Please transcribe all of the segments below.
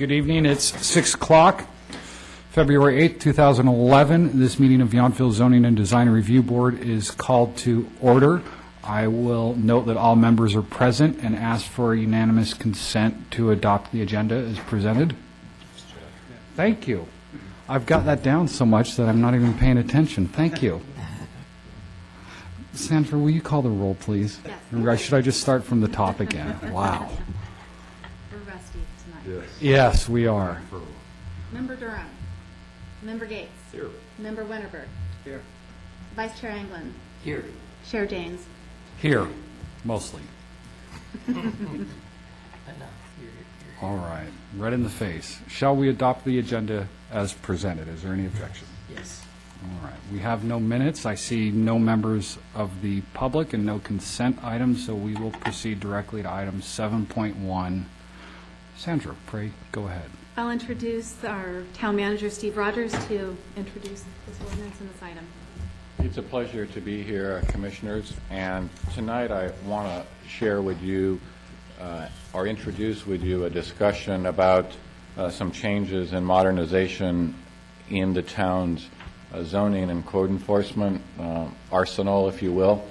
Good evening. It's 6 o'clock, February 8th, 2011. This meeting of Yountville Zoning and Design Review Board is called to order. I will note that all members are present and ask for unanimous consent to adopt the agenda as presented. Thank you. I've got that down so much that I'm not even paying attention. Thank you. Sandra, will you call the roll, please? Yes. Or should I just start from the top again? Wow. We're rusty tonight. Yes, we are. Member Durham. Member Gates. Here. Member Winterberg. Here. Vice Chair Anglin. Here. Chair Danes. Here, mostly. All right, right in the face. Shall we adopt the agenda as presented? Is there any objection? Yes. All right, we have no minutes. I see no members of the public and no consent items, so we will proceed directly to item 7.1. Sandra, pray, go ahead. I'll introduce our town manager, Steve Rogers, to introduce this ordinance and this item. It's a pleasure to be here, Commissioners, and tonight I want to share with you or introduce with you a discussion about some changes in modernization in the town's zoning and code enforcement arsenal, if you will.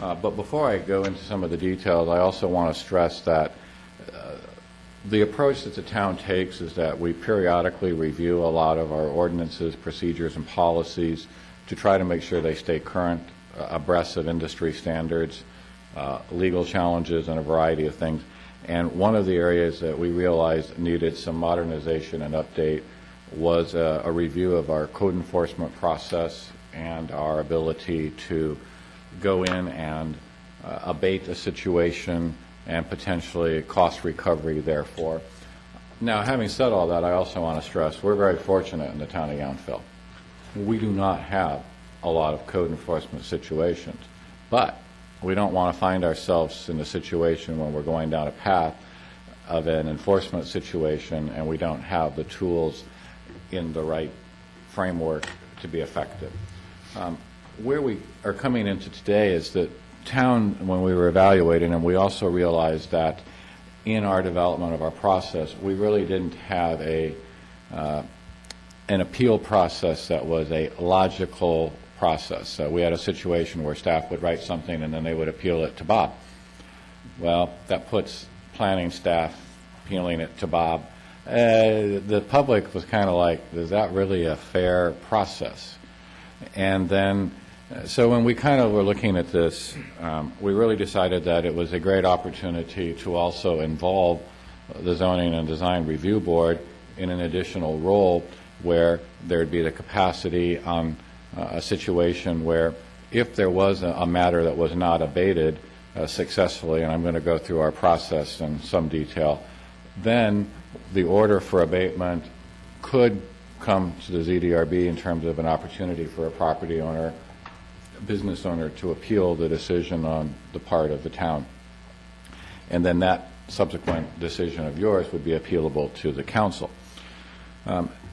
But before I go into some of the details, I also want to stress that the approach that the town takes is that we periodically review a lot of our ordinances, procedures, and policies to try to make sure they stay current, abreast of industry standards, legal challenges, and a variety of things. And one of the areas that we realized needed some modernization and update was a review of our code enforcement process and our ability to go in and abate a situation and potentially cost recovery, therefore. Now, having said all that, I also want to stress we're very fortunate in the town of Yountville. We do not have a lot of code enforcement situations, but we don't want to find ourselves in a situation when we're going down a path of an enforcement situation and we don't have the tools in the right framework to be effective. Where we are coming into today is that town, when we were evaluating, and we also realized that in our development of our process, we really didn't have an appeal process that was a logical process. We had a situation where staff would write something and then they would appeal it to Bob. Well, that puts planning staff appealing it to Bob. The public was kind of like, is that really a fair process? And then, so when we kind of were looking at this, we really decided that it was a great opportunity to also involve the Zoning and Design Review Board in an additional role where there'd be the capacity on a situation where if there was a matter that was not abated successfully, and I'm going to go through our process in some detail, then the order for abatement could come to the ZDRB in terms of an opportunity for a property owner, business owner to appeal the decision on the part of the town. And then that subsequent decision of yours would be appealable to the council.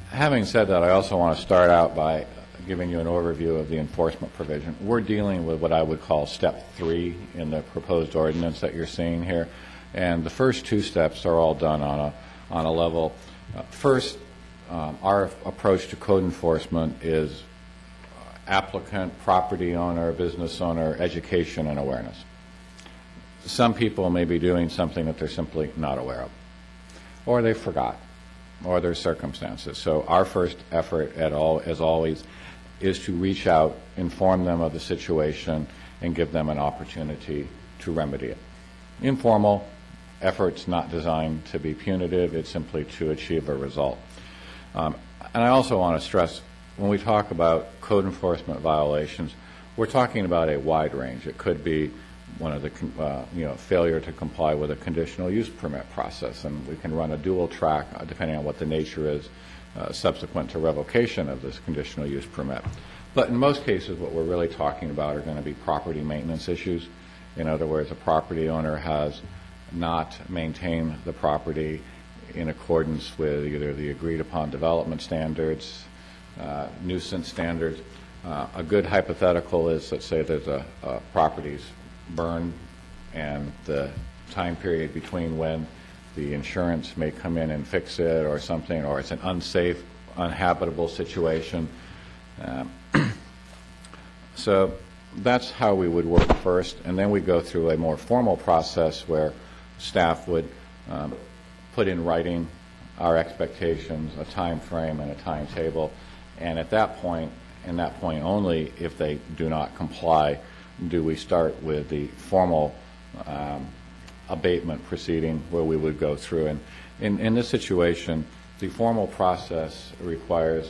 Having said that, I also want to start out by giving you an overview of the enforcement provision. We're dealing with what I would call step 3 in the proposed ordinance that you're seeing here. And the first 2 steps are all done on a level. First, our approach to code enforcement is applicant, property owner, business owner, education, and awareness. Some people may be doing something that they're simply not aware of, or they forgot, or their circumstances. So our first effort as always, is to reach out, inform them of the situation, and give them an opportunity to remedy it. Informal efforts not designed to be punitive, it's simply to achieve a result. And I also want to stress, when we talk about code enforcement violations, we're talking about a wide range. It could be one of the failure to comply with a conditional use permit process, and we can run a dual track depending on what the nature is subsequent to revocation of this conditional use permit. But in most cases, what we're really talking about are going to be property maintenance issues. In other words, a property owner has not maintained the property in accordance with either the agreed upon development standards, nuisance standards. A good hypothetical is, let's say there's a property's burned and the time period between when the insurance may come in and fix it or something, or it's an unsafe, uninhabitable situation. So that's how we would work first, and then we go through a more formal process where staff would put in writing our expectations, a time frame and a timetable, and at that point, and that point only, if they do not comply, do we start with the formal abatement proceeding where we would go through. And in this situation, the formal process requires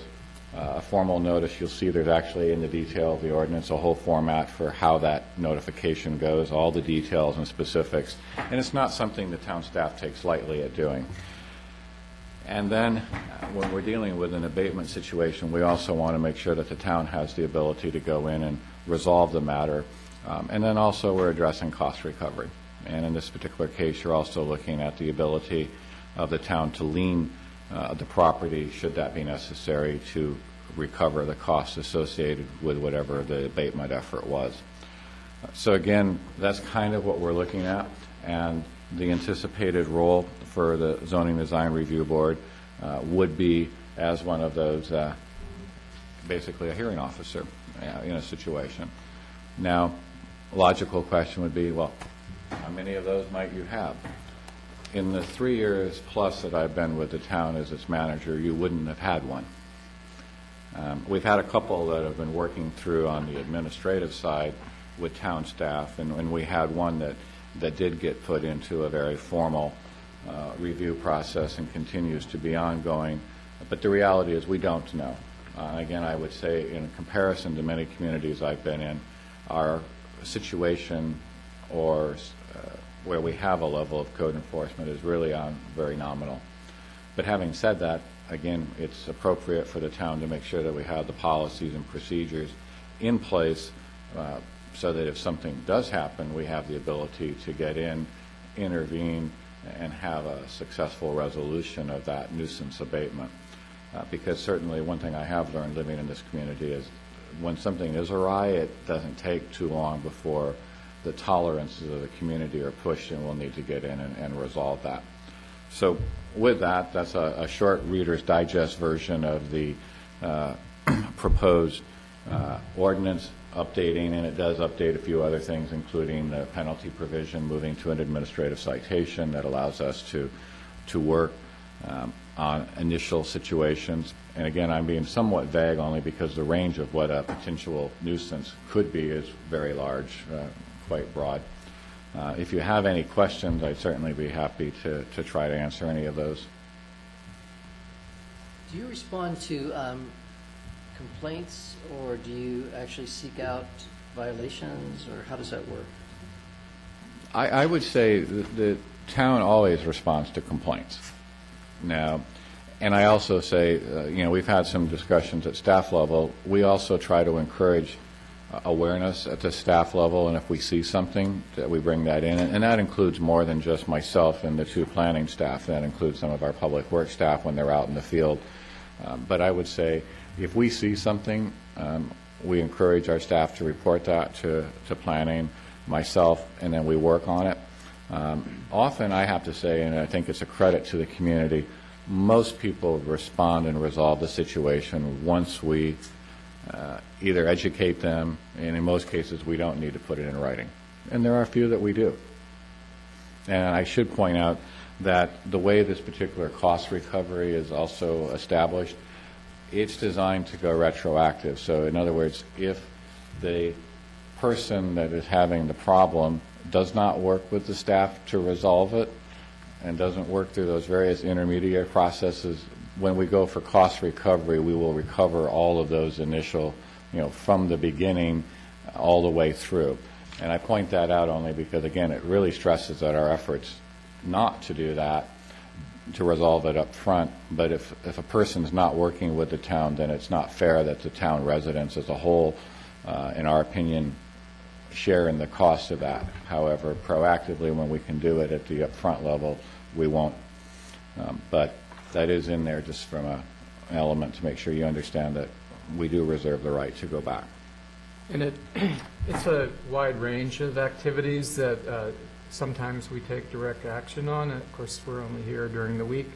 a formal notice. You'll see there's actually in the detail of the ordinance a whole format for how that notification goes, all the details and specifics. And it's not something the town staff takes lightly at doing. And then when we're dealing with an abatement situation, we also want to make sure that the town has the ability to go in and resolve the matter. And then also we're addressing cost recovery. And in this particular case, you're also looking at the ability of the town to lien the property, should that be necessary, to recover the costs associated with whatever the abatement effort was. So again, that's kind of what we're looking at, and the anticipated role for the Zoning Design Review Board would be as one of those, basically a hearing officer in a situation. Now, a logical question would be, well, how many of those might you have? In the 3 years plus that I've been with the town as its manager, you wouldn't have had one. We've had a couple that have been working through on the administrative side with town staff, and we had one that did get put into a very formal review process and continues to be ongoing. But the reality is we don't know. Again, I would say in comparison to many communities I've been in, our situation or where we have a level of code enforcement is really very nominal. But having said that, again, it's appropriate for the town to make sure that we have the policies and procedures in place so that if something does happen, we have the ability to get in, intervene, and have a successful resolution of that nuisance abatement. Because certainly one thing I have learned living in this community is when something is awry, it doesn't take too long before the tolerances of the community are pushed, and we'll need to get in and resolve that. So with that, that's a short Reader's Digest version of the proposed ordinance updating, and it does update a few other things, including the penalty provision moving to an administrative citation that allows us to work on initial situations. And again, I'm being somewhat vague only because the range of what a potential nuisance could be is very large, quite broad. If you have any questions, I'd certainly be happy to try to answer any of those. Do you respond to complaints, or do you actually seek out violations, or how does that work? I would say the town always responds to complaints. Now, and I also say, we've had some discussions at staff level. We also try to encourage awareness at the staff level, and if we see something, that we bring that in. And that includes more than just myself and the two planning staff. That includes some of our public works staff when they're out in the field. But I would say if we see something, we encourage our staff to report that to planning, myself, and then we work on it. Often, I have to say, and I think it's a credit to the community, most people respond and resolve the situation once we either educate them, and in most cases we don't need to put it in writing. And there are a few that we do. And I should point out that the way this particular cost recovery is also established, it's designed to go retroactive. So in other words, if the person that is having the problem does not work with the staff to resolve it and doesn't work through those various intermediate processes, when we go for cost recovery, we will recover all of those initial, from the beginning all the way through. And I point that out only because, again, it really stresses that our efforts not to do that, to resolve it up front. But if a person's not working with the town, then it's not fair that the town residents as a whole, in our opinion, share in the cost of that. However, proactively, when we can do it at the upfront level, we won't. But that is in there just from an element to make sure you understand that we do reserve the right to go back. And it's a wide range of activities that sometimes we take direct action on. Of course, we're only here during the week,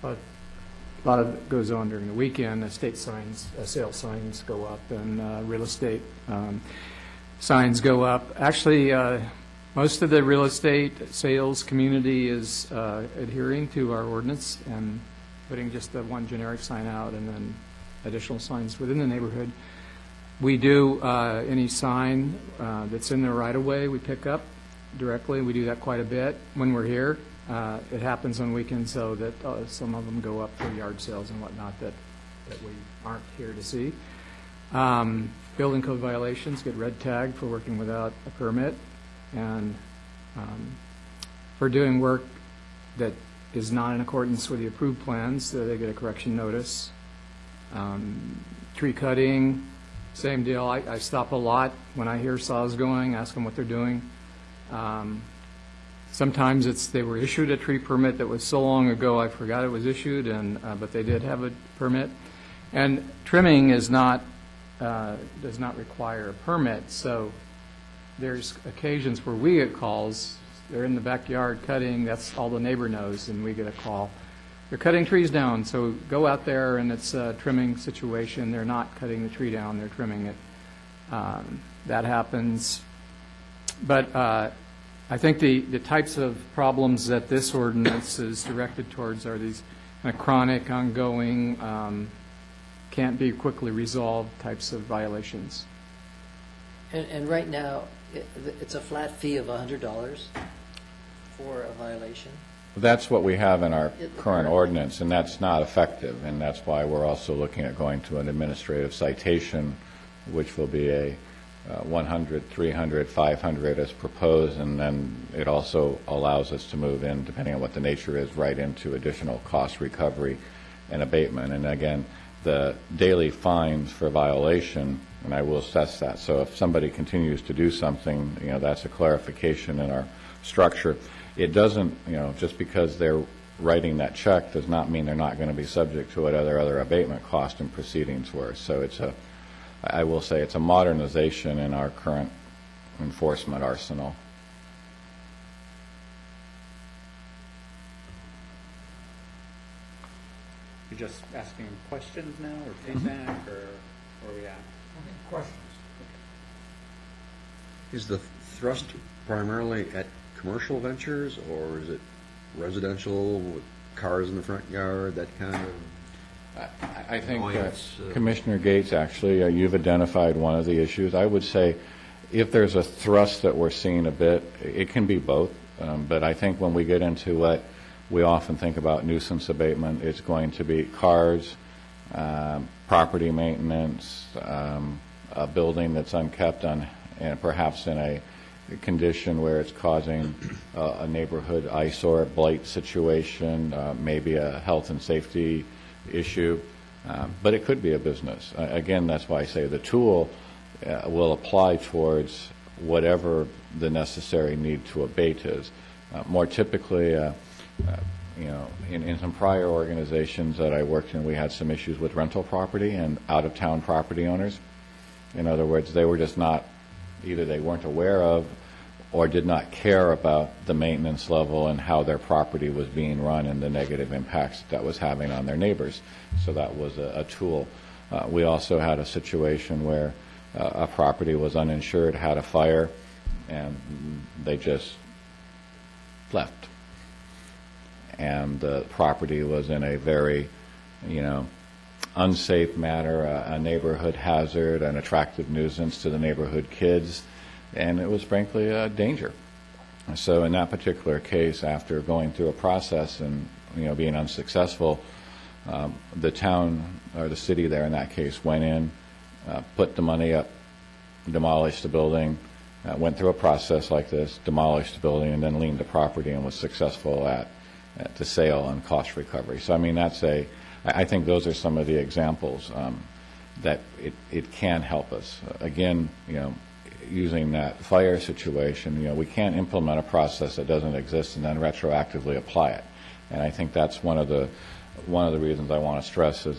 but a lot of it goes on during the weekend. Estate signs, sale signs go up, and real estate signs go up. Actually, most of the real estate sales community is adhering to our ordinance and putting just the one generic sign out and then additional signs within the neighborhood. We do any sign that's in the right-of-way, we pick up directly. We do that quite a bit when we're here. It happens on weekends, so that some of them go up for yard sales and whatnot that we aren't here to see. Building code violations get red tagged for working without a permit, and for doing work that is not in accordance with the approved plans, they get a correction notice. Tree cutting, same deal. I stop a lot when I hear saws going, ask them what they're doing. Sometimes they were issued a tree permit that was so long ago I forgot it was issued, but they did have a permit. And trimming does not require a permit, so there's occasions where we get calls. They're in the backyard cutting, that's all the neighbor knows, and we get a call. They're cutting trees down, so go out there, and it's a trimming situation. They're not cutting the tree down, they're trimming it. That happens. But I think the types of problems that this ordinance is directed towards are these kind of chronic, ongoing, can't be quickly resolved types of violations. And right now, it's a flat fee of $100 for a violation? That's what we have in our current ordinance, and that's not effective, and that's why we're also looking at going to an administrative citation, which will be a 100, 300, 500 as proposed, and then it also allows us to move in, depending on what the nature is, right into additional cost recovery and abatement. And again, the daily fines for violation, and I will assess that. So if somebody continues to do something, that's a clarification in our structure. It doesn't, just because they're writing that check does not mean they're not going to be subject to what other abatement cost and proceedings were. So I will say it's a modernization in our current enforcement arsenal. You're just asking questions now, or feedback, or where are we at? Questions? Is the thrust primarily at commercial ventures, or is it residential with cars in the front yard, that kind of? I think Annoyance, Commissioner Gates, actually, you've identified one of the issues. I would say if there's a thrust that we're seeing a bit, it can be both. But I think when we get into what we often think about nuisance abatement, it's going to be cars, property maintenance, a building that's unkept and perhaps in a condition where it's causing a neighborhood eyesore, blight situation, maybe a health and safety issue, but it could be a business. Again, that's why I say the tool will apply towards whatever the necessary need to abate is. More typically, in some prior organizations that I worked in, we had some issues with rental property and out-of-town property owners. In other words, they were just not, either they weren't aware of or did not care about the maintenance level and how their property was being run and the negative impacts that was having on their neighbors. So that was a tool. We also had a situation where a property was uninsured, had a fire, and they just left. And the property was in a very, unsafe manner, a neighborhood hazard, an attractive nuisance to the neighborhood kids, and it was frankly a danger. So in that particular case, after going through a process and being unsuccessful, the town or the city there in that case went in, put the money up, demolished the building, went through a process like this, demolished the building, and then liened the property and was successful at the sale and cost recovery. So I mean, I think those are some of the examples that it can help us. Again, using that fire situation, we can't implement a process that doesn't exist and then retroactively apply it. And I think that's one of the reasons I want to stress is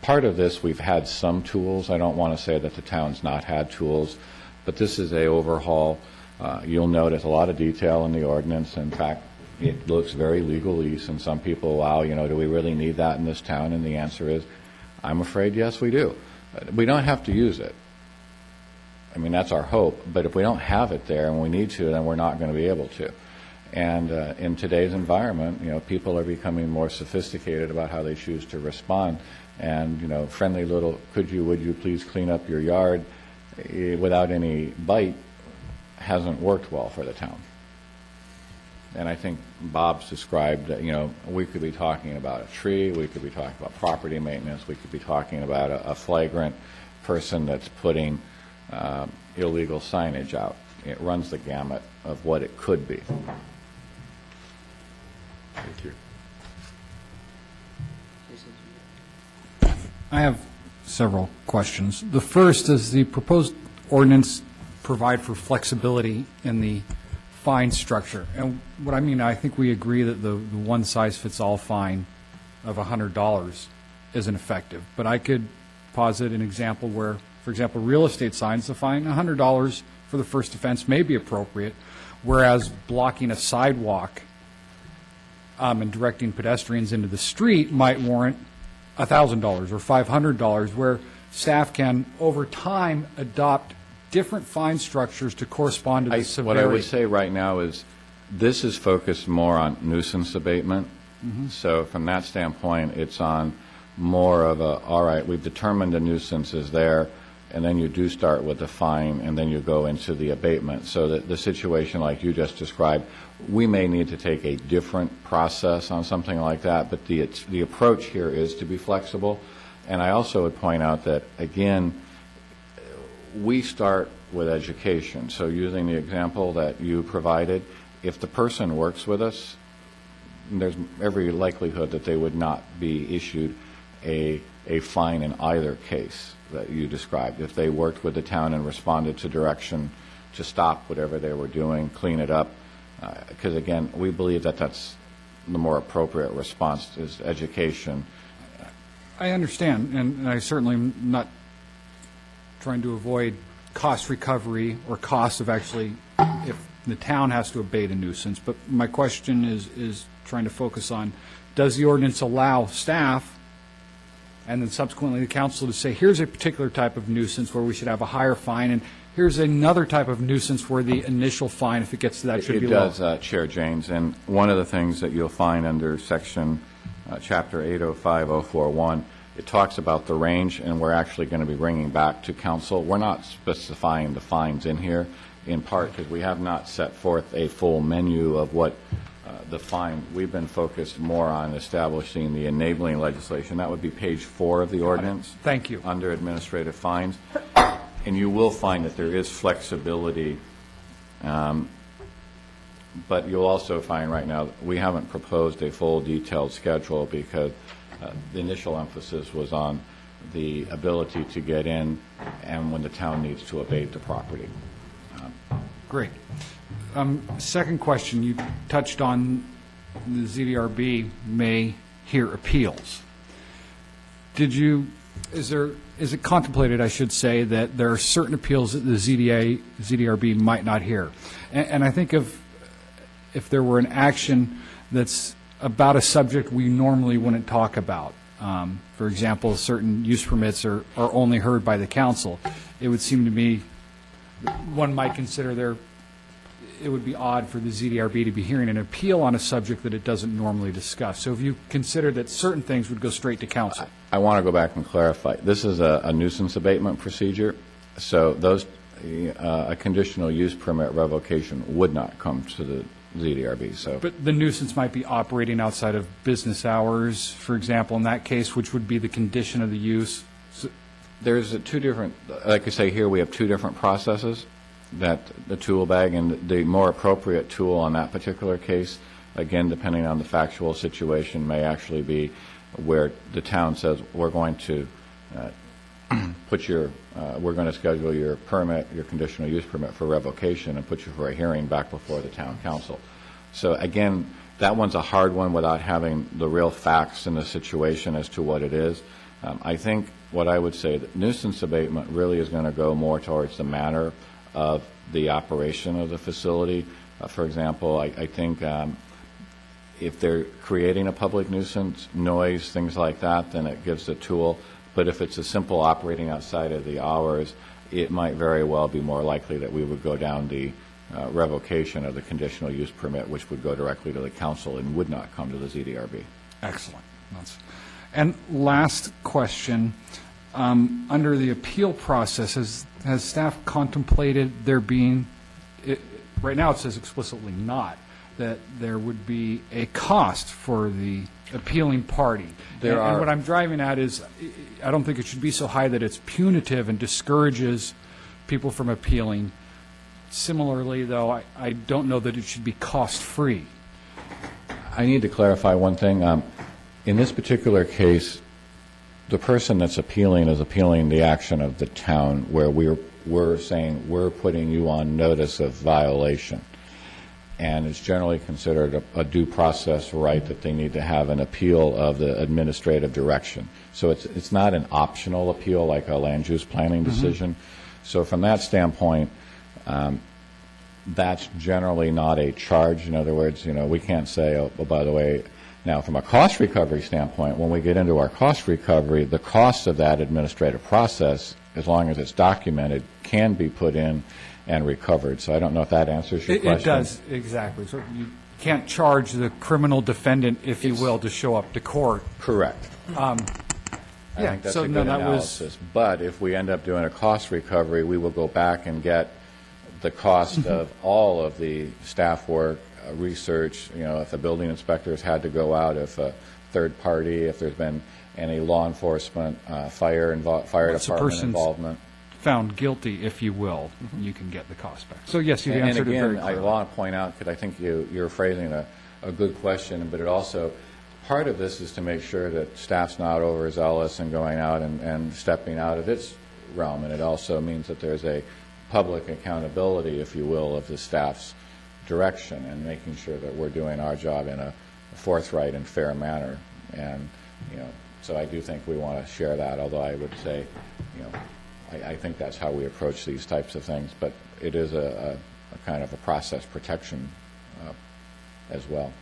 part of this, we've had some tools. I don't want to say that the town's not had tools, but this is a overhaul. You'll notice a lot of detail in the ordinance. In fact, it looks very legalese, and some people, wow, do we really need that in this town? And the answer is, I'm afraid, yes, we do. We don't have to use it. I mean, that's our hope, but if we don't have it there and we need to, then we're not going to be able to. And in today's environment, people are becoming more sophisticated about how they choose to respond. And, friendly little, would you please clean up your yard without any bite hasn't worked well for the town. And I think Bob's described that, we could be talking about a tree, we could be talking about property maintenance, we could be talking about a flagrant person that's putting illegal signage out. It runs the gamut of what it could be. Thank you. I have several questions. The first is, the proposed ordinance provide for flexibility in the fine structure. And what I mean, I think we agree that the one-size-fits-all fine of $100 isn't effective. But I could posit an example where, for example, real estate signs, the fine, $100 for the first offense may be appropriate, whereas blocking a sidewalk and directing pedestrians into the street might warrant $1,000 or $500, where staff can, over time, adopt different fine structures to correspond to the severity. What I would say right now is, this is focused more on nuisance abatement. So from that standpoint, it's on more of a, all right, we've determined the nuisance is there, and then you do start with the fine, and then you go into the abatement. So that the situation like you just described, we may need to take a different process on something like that, but the approach here is to be flexible. And I also would point out that, again, we start with education. So using the example that you provided, if the person works with us, there's every likelihood that they would not be issued a fine in either case that you described. If they worked with the town and responded to direction to stop whatever they were doing, clean it up, because again, we believe that that's the more appropriate response, is education. I understand, and I certainly am not trying to avoid cost recovery or cost of actually, if the town has to abate a nuisance. But my question is trying to focus on, does the ordinance allow staff and then subsequently the council to say, here's a particular type of nuisance where we should have a higher fine, and here's another type of nuisance where the initial fine, if it gets to that, should be low? It does, Chair Janes. And one of the things that you'll find under section, chapter 805-041, it talks about the range, and we're actually going to be bringing back to council. We're not specifying the fines in here, in part because we have not set forth a full menu of what the fine. We've been focused more on establishing the enabling legislation. That would be page 4 of the ordinance. Thank you. Under administrative fines. And you will find that there is flexibility, but you'll also find right now that we haven't proposed a full detailed schedule because the initial emphasis was on the ability to get in and when the town needs to abate the property. Great. Second question, you touched on the ZDRB may hear appeals. Is it contemplated, I should say, that there are certain appeals that the ZDRB might not hear? And I think if there were an action that's about a subject we normally wouldn't talk about, for example, certain use permits are only heard by the council, it would seem to me one might consider it would be odd for the ZDRB to be hearing an appeal on a subject that it doesn't normally discuss. So if you consider that certain things would go straight to council. I want to go back and clarify. This is a nuisance abatement procedure, so a conditional use permit revocation would not come to the ZDRB. So, but the nuisance might be operating outside of business hours, for example, in that case, which would be the condition of the use. There's two different, like I say here, we have two different processes, that the tool bag, and the more appropriate tool on that particular case, again, depending on the factual situation, may actually be where the town says, we're going to we're going to schedule your permit, your conditional use permit for revocation and put you for a hearing back before the town council. So again, that one's a hard one without having the real facts in the situation as to what it is. I think what I would say, that nuisance abatement really is going to go more towards the manner of the operation of the facility. For example, I think if they're creating a public nuisance, noise, things like that, then it gives a tool. But if it's a simple operating outside of the hours, it might very well be more likely that we would go down the revocation of the conditional use permit, which would go directly to the council and would not come to the ZDRB. Excellent. And last question, under the appeal process, has staff contemplated there being, right now it says explicitly not, that there would be a cost for the appealing party? And what I'm driving at is, I don't think it should be so high that it's punitive and discourages people from appealing. Similarly, though, I don't know that it should be cost-free. I need to clarify one thing. In this particular case, the person that's appealing is appealing the action of the town, where we're saying we're putting you on notice of violation. And it's generally considered a due process right that they need to have an appeal of the administrative direction. So it's not an optional appeal like a land use planning decision. So from that standpoint, that's generally not a charge. In other words, we can't say, oh, by the way, now from a cost recovery standpoint, when we get into our cost recovery, the cost of that administrative process, as long as it's documented, can be put in and recovered. So I don't know if that answers your question. It does, exactly. So you can't charge the criminal defendant, if you will, to show up to court. Correct. I think that's a good analysis. But if we end up doing a cost recovery, we will go back and get the cost of all of the staff work, research, if the building inspectors had to go out, if a third party, if there's been any law enforcement, fire department involvement. Found guilty, if you will, you can get the cost back. So yes, you answered it very clearly. I want to point out, because I think you're phrasing a good question, but it also, part of this is to make sure that staff's not overzealous and going out and stepping out of its realm, and it also means that there's a public accountability, if you will, of the staff's direction and making sure that we're doing our job in a forthright and fair manner. And, so I do think we want to share that, although I would say, I think that's how we approach these types of things, but it is a kind of a process protection as well.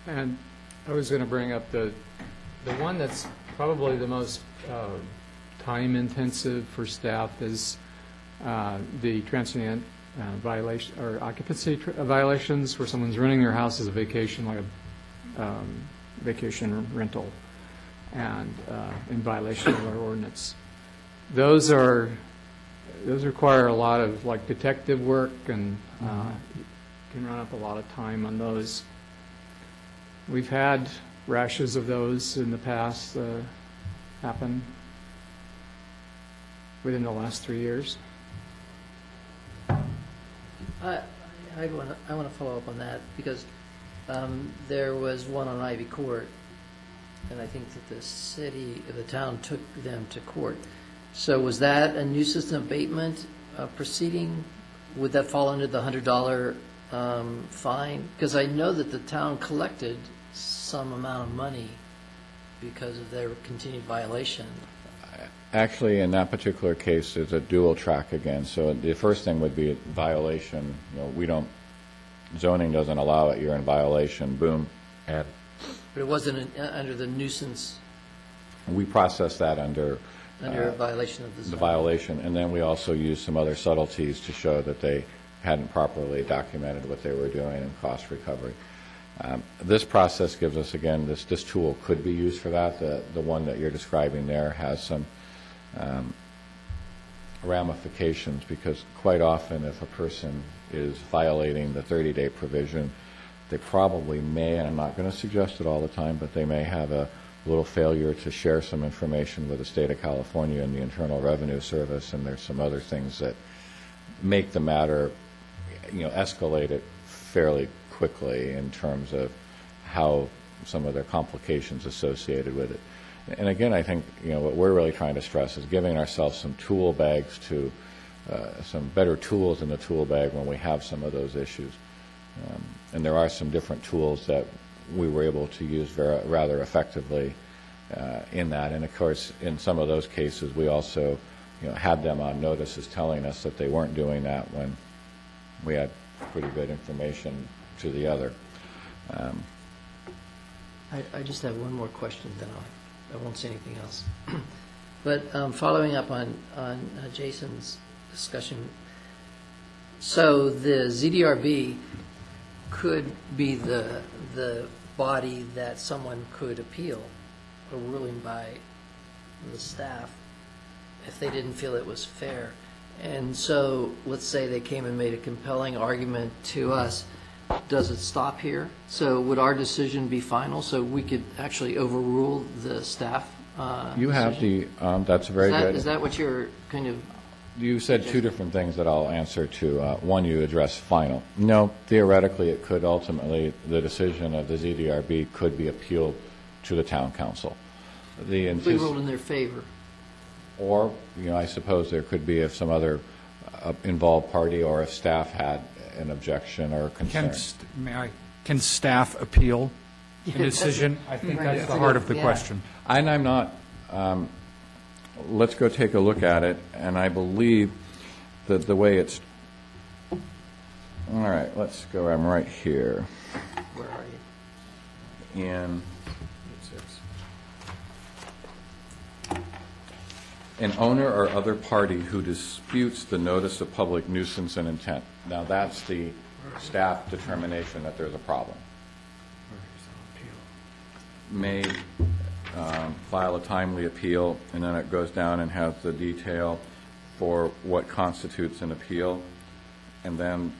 And I was going to bring up the one that's probably the most time-intensive for staff is the transient violation or occupancy violations, where someone's renting their house as a vacation, like a vacation rental, and in violation of our ordinance. Those require a lot of detective work, and can run up a lot of time on those. We've had rashes of those in the past happen within the last 3 years. I want to follow up on that, because there was one on Ivy Court, and I think that the town took them to court. So was that a nuisance abatement proceeding? Would that fall under the $100 fine? Because I know that the town collected some amount of money because of their continued violation. Actually, in that particular case, there's a dual track again. So the first thing would be violation. Zoning doesn't allow it. You're in violation. Boom. Add. But it wasn't under the nuisance. We process that under a violation of the zone. The violation, and then we also use some other subtleties to show that they hadn't properly documented what they were doing in cost recovery. This process gives us, again, this tool could be used for that. The one that you're describing there has some ramifications, because quite often if a person is violating the 30-day provision, they probably may, and I'm not going to suggest it all the time, but they may have a little failure to share some information with the state of California and the Internal Revenue Service, and there's some other things that make the matter, escalate it fairly quickly in terms of how some of their complications associated with it. And again, I think what we're really trying to stress is giving ourselves some tool bags to some better tools in the tool bag when we have some of those issues. And there are some different tools that we were able to use rather effectively in that. And of course, in some of those cases, we also had them on notice as telling us that they weren't doing that when we had pretty good information to the other. I just have one more question, then I won't say anything else. But following up on Jason's discussion, so the ZDRB could be the body that someone could appeal a ruling by the staff if they didn't feel it was fair. And so, let's say they came and made a compelling argument to us. Does it stop here? So would our decision be final, so we could actually overrule the staff You have decision? that's very good. Is that what you're kind of, You said two different things that I'll answer to. One, you addressed final. No, theoretically, it could ultimately, the decision of the ZDRB could be appealed to the town council. if we ruled in their favor? Or, I suppose there could be if some other involved party or if staff had an objection or concern. Can staff appeal a decision? I think that's the heart of the Yeah. question. And I'm not, let's go take a look at it, and I believe that the way it's, all right, let's go, I'm right here. Where are you? In an owner or other party who disputes the notice of public nuisance and intent. Now, that's the staff determination that there's a problem. May file a timely appeal, and then it goes down and has the detail for what constitutes an appeal. And then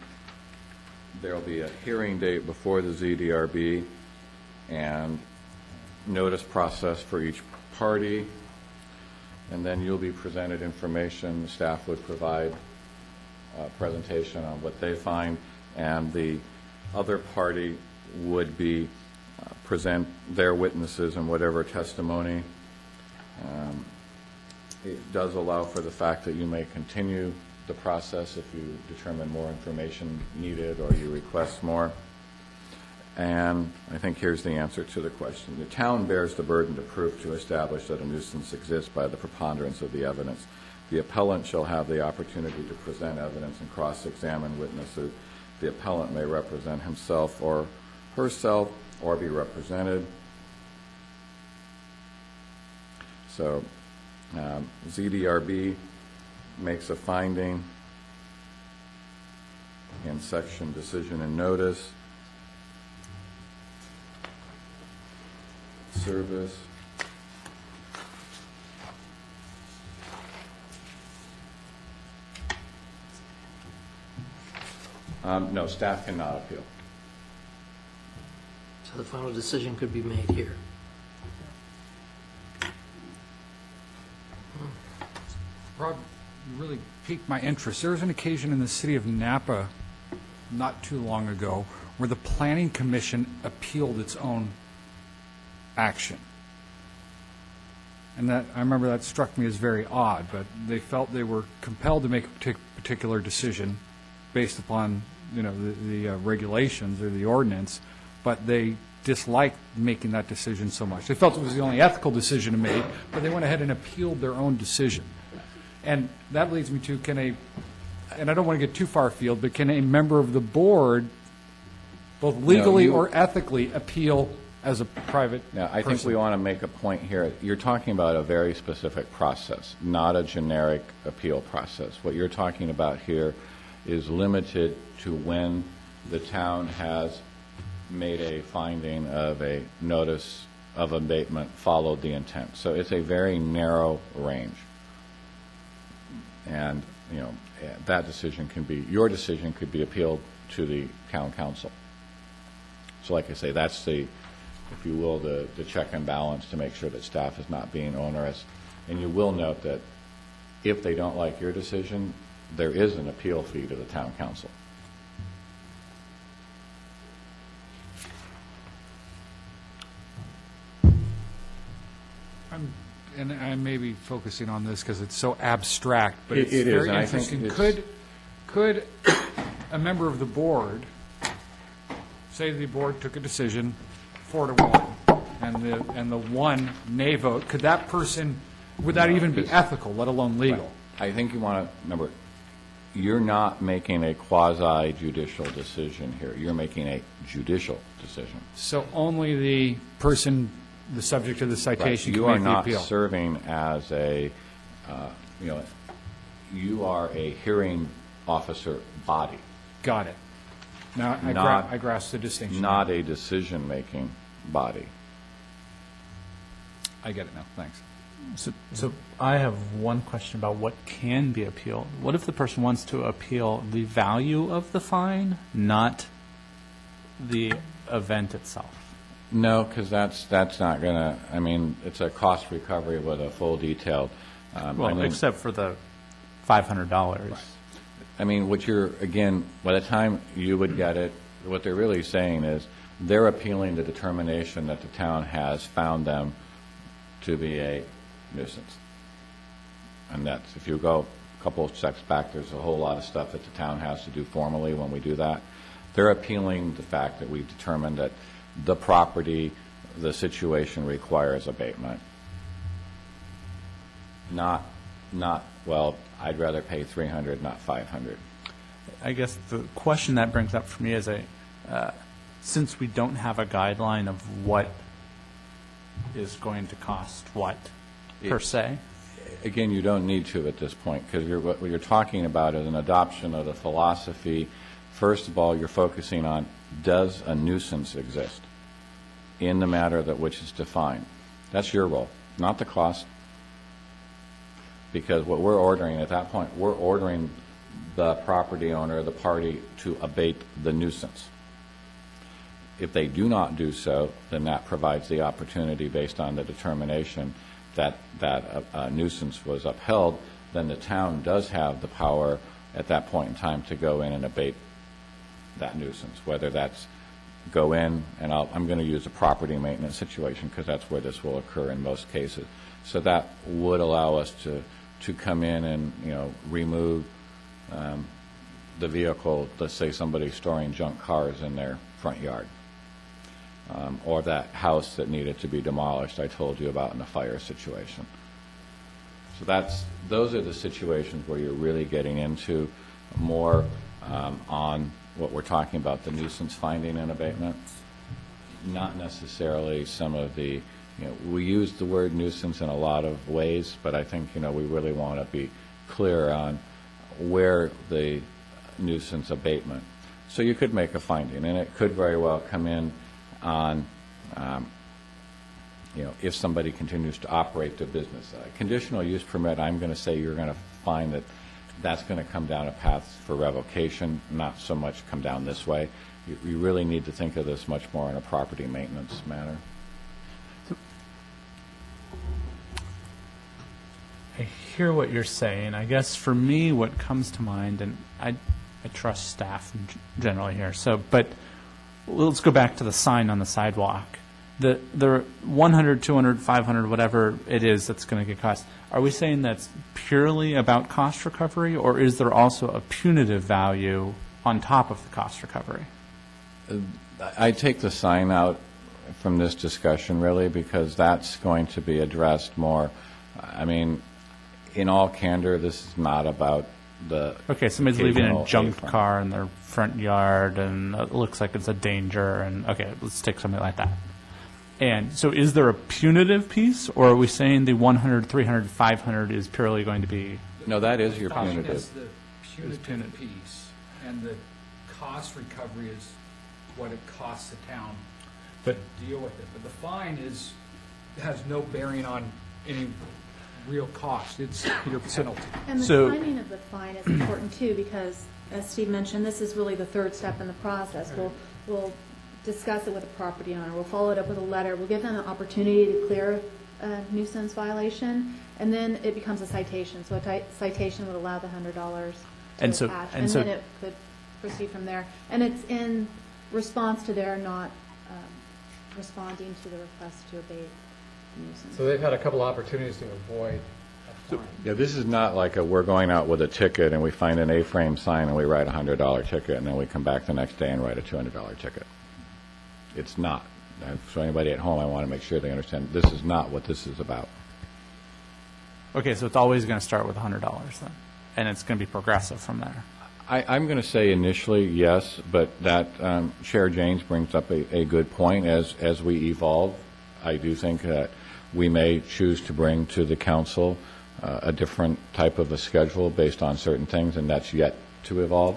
there'll be a hearing date before the ZDRB and notice process for each party. And then you'll be presented information. The staff would provide a presentation on what they find, and the other party would be present their witnesses and whatever testimony. It does allow for the fact that you may continue the process if you determine more information needed or you request more. And I think here's the answer to the question. The town bears the burden of proof to establish that a nuisance exists by the preponderance of the evidence. The appellant shall have the opportunity to present evidence and cross-examine witnesses. The appellant may represent himself or herself or be represented. So ZDRB makes a finding in section decision and notice. Service. No, staff cannot appeal. So the final decision could be made here. Rob, you really piqued my interest. There was an occasion in the city of Napa not too long ago where the Planning Commission appealed its own action. And that, I remember that struck me as very odd, but they felt they were compelled to make a particular decision based upon, the regulations or the ordinance, but they disliked making that decision so much. They felt it was the only ethical decision to make, but they went ahead and appealed their own decision. And that leads me to, and I don't want to get too far afield, but can a member of the board, both legally or ethically, appeal as a private person? Now, I think we want to make a point here. You're talking about a very specific process, not a generic appeal process. What you're talking about here is limited to when the town has made a finding of a notice of abatement, followed the intent. So it's a very narrow range. And, that decision your decision could be appealed to the town council. So like I say, that's the, if you will, the check and balance to make sure that staff is not being onerous. And you will note that if they don't like your decision, there is an appeal fee to the town council. And I may be focusing on this because it's so abstract, but It it's is, very and I think interesting. Could a member of the board, say the board took a decision 4-1, and the one nay vote, could that person, would that even be ethical, let alone legal? I think you want to remember, you're not making a quasi-judicial decision here. You're making a judicial decision. So only the person, the subject of the citation You can are make the not appeal? serving as a, you are a hearing officer body, Got it. Now, Not- I grasp the distinction. not a decision-making body. I get it now, thanks. So I have one question about what can be appealed. What if the person wants to appeal the value of the fine, not the event itself? No, because that's not going to, I mean, it's a cost recovery with a full detailed. Well, except for the $500. I mean, what you're, again, by the time you would get it, what they're really saying is they're appealing the determination that the town has found them to be a nuisance. And that's, if you go a couple of steps back, there's a whole lot of stuff that the town has to do formally when we do that. They're appealing the fact that we've determined that the property, the situation requires abatement. Not, well, I'd rather pay $300, not $500. I guess the question that brings up for me is since we don't have a guideline of what is going to cost what per se. Again, you don't need to at this point, because what you're talking about is an adoption of the philosophy. First of all, you're focusing on, does a nuisance exist in the matter that which is defined? That's your role, not the cost. Because what we're ordering at that point, we're ordering the property owner, the party, to abate the nuisance. If they do not do so, then that provides the opportunity, based on the determination that a nuisance was upheld, then the town does have the power at that point in time to go in and abate that nuisance, whether that's go in, and I'm going to use a property maintenance situation because that's where this will occur in most cases. So that would allow us to come in and, remove the vehicle, let's say somebody's storing junk cars in their front yard, or that house that needed to be demolished I told you about in the fire situation. So those are the situations where you're really getting into more on what we're talking about, the nuisance finding and abatement, not necessarily some of the, we use the word nuisance in a lot of ways, but I think, we really want to be clear on where the nuisance abatement. So you could make a finding, and it could very well come in on, if somebody continues to operate their business. A conditional use permit, I'm going to say you're going to find that that's going to come down a path for revocation, not so much come down this way. You really need to think of this much more in a property maintenance manner. I hear what you're saying. I guess for me, what comes to mind, and I trust staff generally here. But let's go back to the sign on the sidewalk. The 100, 200, 500, whatever it is that's going to get cost. Are we saying that's purely about cost recovery, or is there also a punitive value on top of the cost recovery? I take the sign out from this discussion, really, because that's going to be addressed more. I mean, in all candor, this is not about the Okay, somebody's leaving a occasional junk A-frame. car in their front yard, and it looks like it's a danger, and okay, let's take something like that. And so is there a punitive piece, or are we saying the 100, 300, 500 is purely going to be... No, that is your That's punitive. the punitive piece, and the cost recovery is what it costs the town to deal with it. But the fine has no bearing on any real cost. It's your penalty. And the So- timing of the fine is important too, because as Steve mentioned, this is really the third step in the process. We'll discuss it with the property owner, we'll follow it up with a letter, we'll give them an opportunity to clear a nuisance violation, and then it becomes a citation. So a citation would allow the $100 to And so- attach, and and so- then it could proceed from there. And it's in response to their not responding to the request to abate the nuisance. So they've had a couple opportunities to avoid a fine. Yeah, this is not like we're going out with a ticket and we find an A-frame sign and we write a $100 ticket and then we come back the next day and write a $200 ticket. It's not. So anybody at home, I want to make sure they understand this is not what this is about. Okay, so it's always going to start with $100 then, and it's going to be progressive from there. I'm going to say initially, yes, but that Chair Janes brings up a good point. As we evolve, I do think that we may choose to bring to the council a different type of a schedule based on certain things, and that's yet to evolve.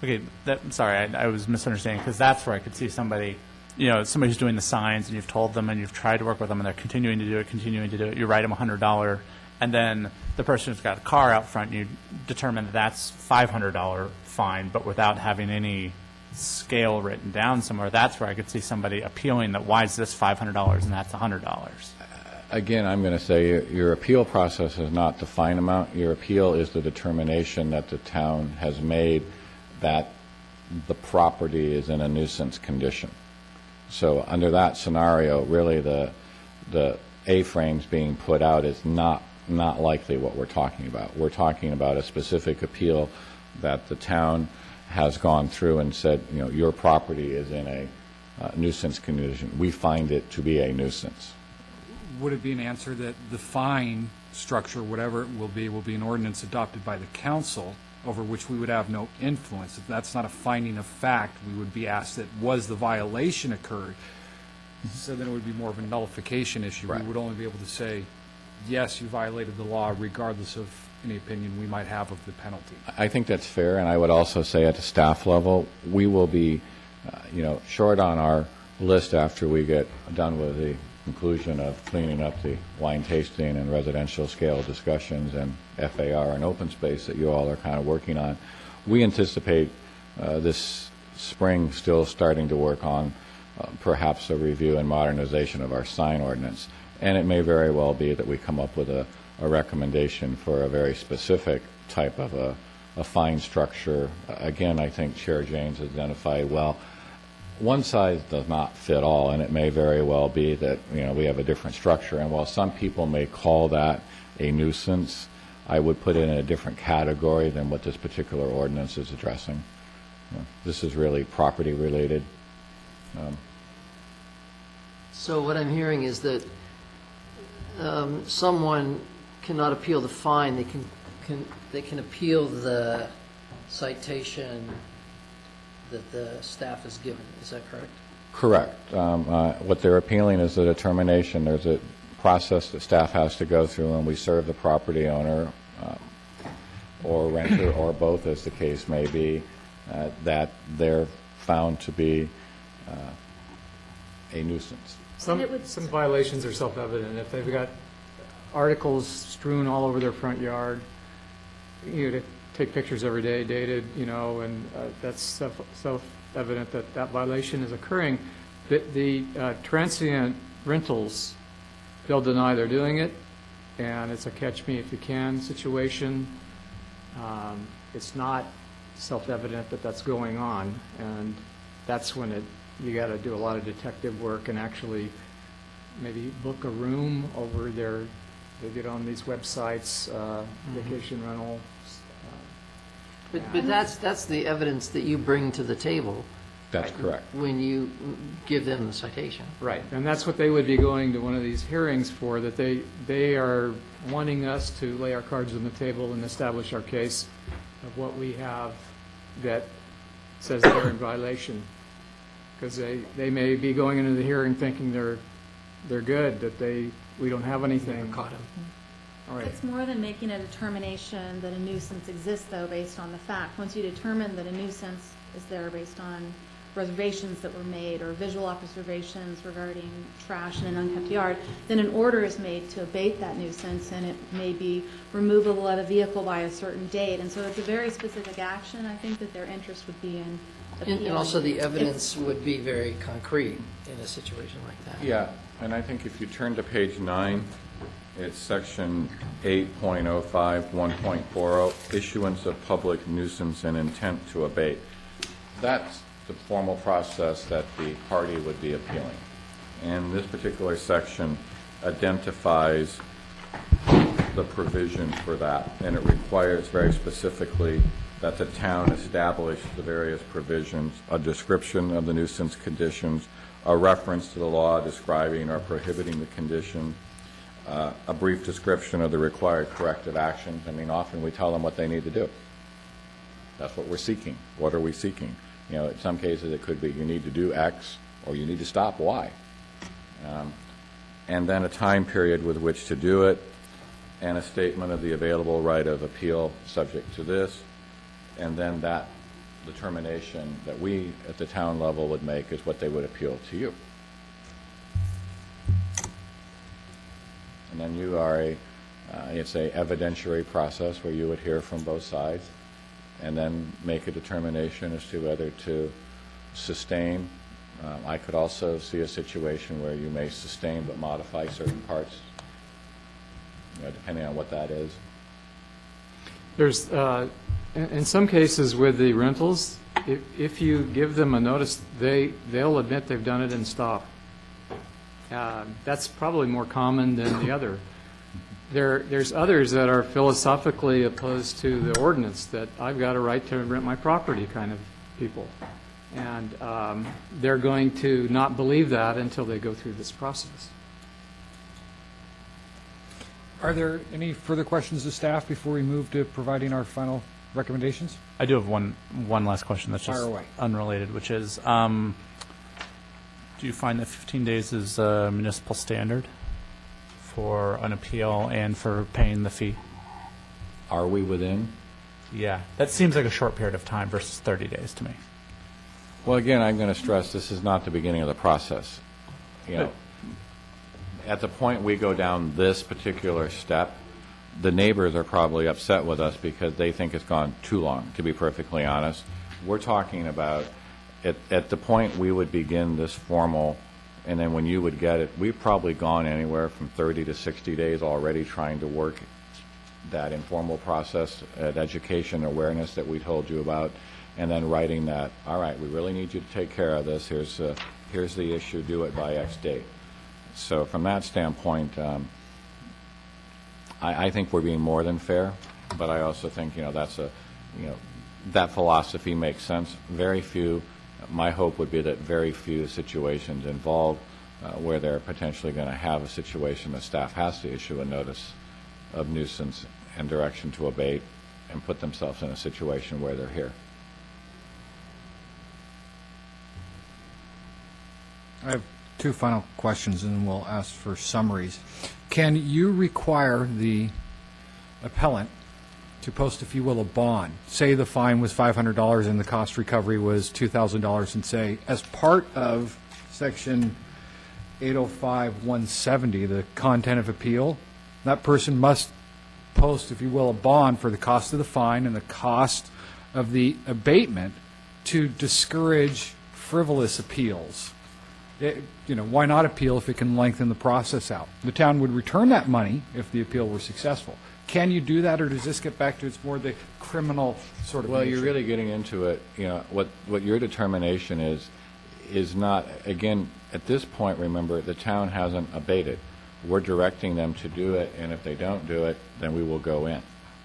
Okay, I'm sorry, I was misunderstanding, because that's where I could see somebody, somebody who's doing the signs, and you've told them, and you've tried to work with them, and they're continuing to do it, you write them $100, and then the person who's got a car out front, you determine that's $500 fine, but without having any scale written down somewhere. That's where I could see somebody appealing that, why is this $500 and that's $100? Again, I'm going to say your appeal process is not the fine amount. Your appeal is the determination that the town has made that the property is in a nuisance condition. So under that scenario, really the A-frames being put out is not likely what we're talking about. We're talking about a specific appeal that the town has gone through and said, your property is in a nuisance condition. We find it to be a nuisance. Would it be an answer that the fine structure, whatever it will be an ordinance adopted by the council over which we would have no influence? If that's not a finding of fact, we would be asked that was the violation occurred. So then it would be more of a nullification issue. Right. We would only be able to say, yes, you violated the law, regardless of any opinion we might have of the penalty. I think that's fair, and I would also say at the staff level, we will be, short on our list after we get done with the conclusion of cleaning up the wine tasting and residential scale discussions and FAR and open space that you all are kind of working on. We anticipate this spring still starting to work on perhaps a review and modernization of our sign ordinance. And it may very well be that we come up with a recommendation for a very specific type of a fine structure. Again, I think Chair Janes identified, well, one size does not fit all, and it may very well be that we have a different structure. And while some people may call that a nuisance, I would put it in a different category than what this particular ordinance is addressing. This is really property related. So what I'm hearing is that someone cannot appeal the fine. They can appeal the citation that the staff has given. Is that correct? Correct. What they're appealing is the determination. There's a process that staff has to go through, and we serve the property owner or renter or both, as the case may be, that they're found to be a nuisance. Some violations are self-evident. If they've got articles strewn all over their front yard, to take pictures every day, dated, and that's self-evident that violation is occurring. The transient rentals, they'll deny they're doing it, and it's a catch-me-if-you-can situation. It's not self-evident that that's going on, and that's when you got to do a lot of detective work and actually maybe book a room over there. They get on these websites, vacation rental. But that's the evidence that you bring to the table That's correct. when you give them the citation. Right, and that's what they would be going to one of these hearings for, that they are wanting us to lay our cards on the table and establish our case of what we have that says they're in violation. Because they may be going into the hearing thinking they're good, that we don't have anything. Never caught him. All right. It's more than making a determination that a nuisance exists, though, based on the fact. Once you determine that a nuisance is there based on reservations that were made or visual observations regarding trash in an unkept yard, then an order is made to abate that nuisance, and it may be removable of a vehicle by a certain date. And so it's a very specific action, I think, that their interest would be in appealing. And also the evidence would be very concrete in a situation like that. Yeah, and I think if you turn to page 9, it's section 8.05, 1.40, issuance of public nuisance and intent to abate. That's the formal process that the party would be appealing. And this particular section identifies the provision for that, and it requires very specifically that the town establish the various provisions, a description of the nuisance conditions, a reference to the law describing or prohibiting the condition, a brief description of the required corrective actions. I mean, often we tell them what they need to do. That's what we're seeking. What are we seeking? You know, in some cases it could be you need to do X or you need to stop Y. And then a time period with which to do it, and a statement of the available right of appeal subject to this, and then that determination that we at the town level would make is what they would appeal to you. And then you are it's a evidentiary process where you would hear from both sides and then make a determination as to whether to sustain. I could also see a situation where you may sustain but modify certain parts, depending on what that is. There's, in some cases with the rentals, if you give them a notice, they'll admit they've done it and stop. That's probably more common than the other. There's others that are philosophically opposed to the ordinance, that I've got a right to rent my property kind of people. And they're going to not believe that until they go through this process. Are there any further questions to staff before we move to providing our final recommendations? I do have one last question that's Fire just away. unrelated, which is, do you find that 15 days is a municipal standard for an appeal and for paying the fee? Are we within? Yeah, that seems like a short period of time versus 30 days to me. Well, again, I'm going to stress this is not the beginning of the process. You know, at the point we go down this particular step, the neighbors are probably upset with us because they think it's gone too long, to be perfectly honest. We're talking about at the point we would begin this formal, and then when you would get it, we've probably gone anywhere from 30 to 60 days already trying to work that informal process, education, awareness that we told you about, and then writing that, all right, we really need you to take care of this. Here's the issue. Do it by X date. So from that standpoint, I think we're being more than fair, but I also think, that philosophy makes sense. Very few, my hope would be that very few situations involved where they're potentially going to have a situation that staff has to issue a notice of nuisance and direction to abate and put themselves in a situation where they're here. I have two final questions, and then we'll ask for summaries. Can you require the appellant to post, if you will, a bond? Say the fine was $500 and the cost recovery was $2,000, and say, as part of Section 805-170, the content of appeal, that person must post, if you will, a bond for the cost of the fine and the cost of the abatement to discourage frivolous appeals. Why not appeal if it can lengthen the process out? The town would return that money if the appeal were successful. Can you do that, or does this get back to it's more the criminal sort of Well, nature? you're really getting into it. What your determination is not, again, at this point, remember, the town hasn't abated. We're directing them to do it, and if they don't do it, then we will go in.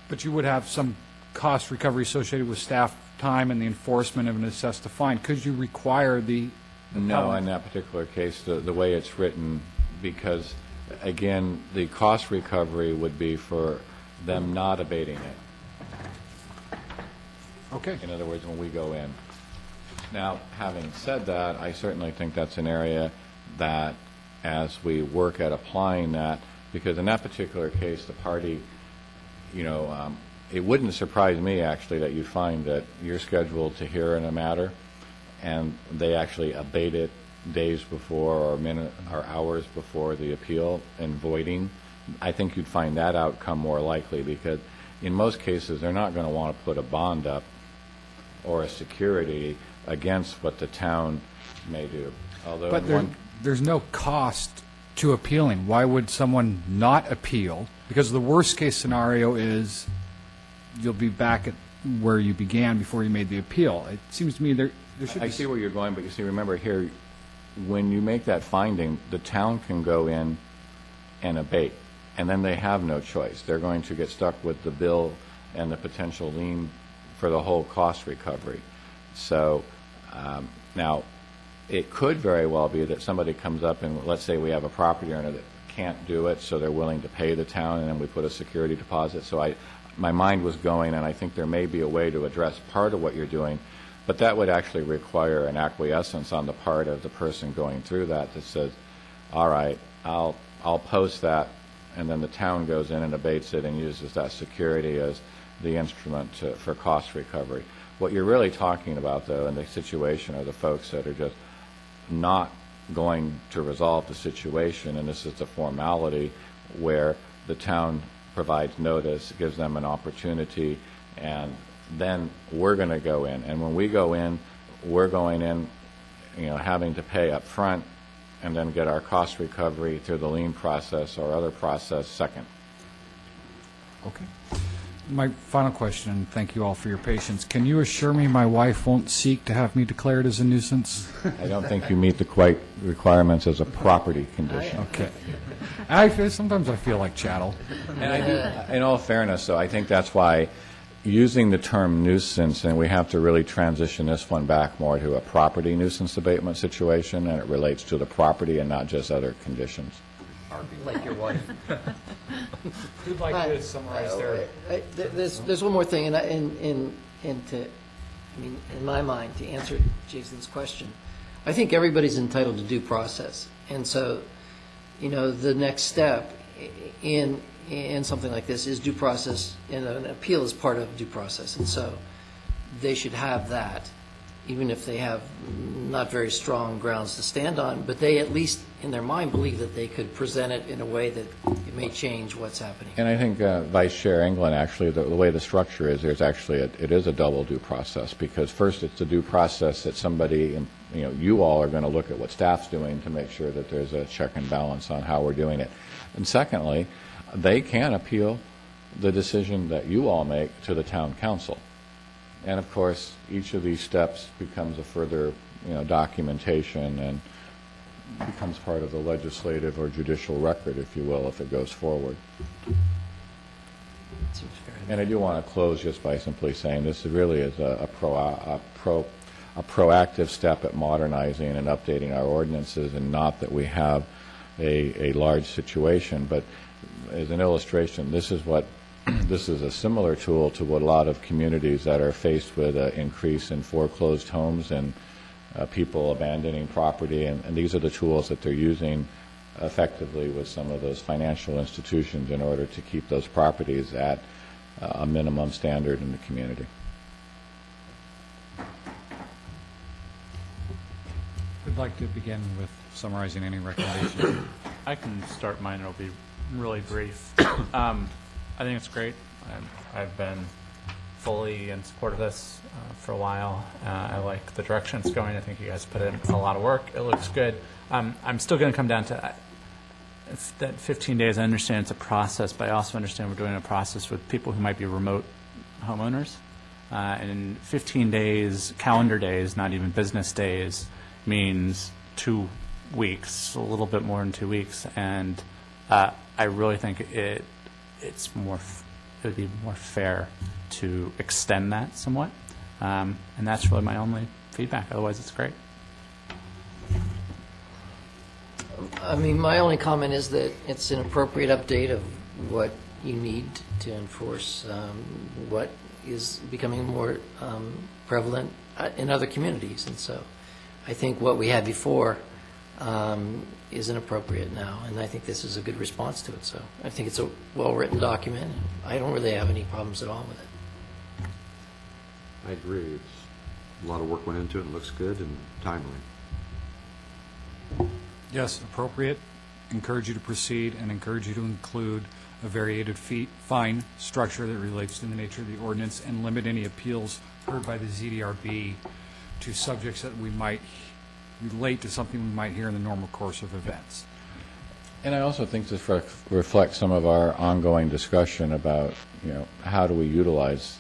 But you would have some cost recovery associated with staff time and the enforcement of an assessed fine. Could you require the No, in that particular case, the way it's written, because, again, the cost recovery would be for them not abating it. Okay. In other words, when we go in. Now, having said that, I certainly think that's an area that, as we work at applying that, because in that particular case, the party, it wouldn't surprise me, actually, that you find that you're scheduled to hear in a matter, and they actually abate it days before or minute or hours before the appeal and voiding. I think you'd find that outcome more likely, because in most cases they're not going to want to put a bond up or a security against what the town may do. Although But there's no cost to appealing. Why would someone not appeal? Because the worst-case scenario is you'll be back at where you began before you made the appeal. It seems to me there should be... I see where you're going, but you see, remember here, when you make that finding, the town can go in and abate, and then they have no choice. They're going to get stuck with the bill and the potential lien for the whole cost recovery. So now, it could very well be that somebody comes up and, let's say we have a property owner that can't do it, so they're willing to pay the town, and then we put a security deposit. So my mind was going, and I think there may be a way to address part of what you're doing, but that would actually require an acquiescence on the part of the person going through that says, all right, I'll post that, and then the town goes in and abates it and uses that security as the instrument for cost recovery. What you're really talking about, though, in the situation are the folks that are just not going to resolve the situation, and this is the formality where the town provides notice, gives them an opportunity, and then we're going to go in. And when we go in, we're going in, having to pay up front and then get our cost recovery through the lien process or other process second. Okay. My final question, and thank you all for your patience. Can you assure me my wife won't seek to have me declared as a nuisance? I don't think you meet the requirements as a property condition. Okay. Sometimes I feel like chattel. And I do, in all fairness, though, I think that's why using the term nuisance, and we have to really transition this one back more to a property nuisance abatement situation, and it relates to the property and not just other conditions. Like your wife. Who'd like to summarize their... There's one more thing, in my mind, to answer Jason's question, I think everybody's entitled to due process, and so, the next step in something like this is due process, and an appeal is part of due process, and so they should have that, even if they have not very strong grounds to stand on, but they at least in their mind believe that they could present it in a way that it may change what's happening. And I think Vice Chair England, actually, the way the structure is, there's actually it is a double due process, because first it's the due process that somebody, you all are going to look at what staff's doing to make sure that there's a check and balance on how we're doing it. And secondly, they can appeal the decision that you all make to the town council. And of course, each of these steps becomes a further, documentation and becomes part of the legislative or judicial record, if you will, if it goes forward. Seems fair. And I do want to close just by simply saying this really is a proactive step at modernizing and updating our ordinances, and not that we have a large situation, but as an illustration, this is a similar tool to what a lot of communities that are faced with an increase in foreclosed homes and people abandoning property, and these are the tools that they're using effectively with some of those financial institutions in order to keep those properties at a minimum standard in the community. Who'd like to begin with summarizing any recommendations? I can start mine. It'll be really brief. I think it's great. I've been fully in support of this for a while. I like the direction it's going. I think you guys put in a lot of work. It looks good. I'm still going to come down to that 15 days. I understand it's a process, but I also understand we're doing a process with people who might be remote homeowners. And 15 days, calendar days, not even business days, means 2 weeks, a little bit more than 2 weeks. And I really think it would be more fair to extend that somewhat, and that's really my only feedback. Otherwise, it's great. My only comment is that it's an appropriate update of what you need to enforce what is becoming more prevalent in other communities, and so I think what we had before isn't appropriate now, and I think this is a good response to it. So I think it's a well-written document. I don't really have any problems at all with it. I agree. It's a lot of work went into it, and looks good and timely. Yes, appropriate. Encourage you to proceed, and encourage you to include a variated fine structure that relates to the nature of the ordinance, and limit any appeals heard by the ZDRB to subjects that we might relate to something we might hear in the normal course of events. And I also think this reflects some of our ongoing discussion about, how do we utilize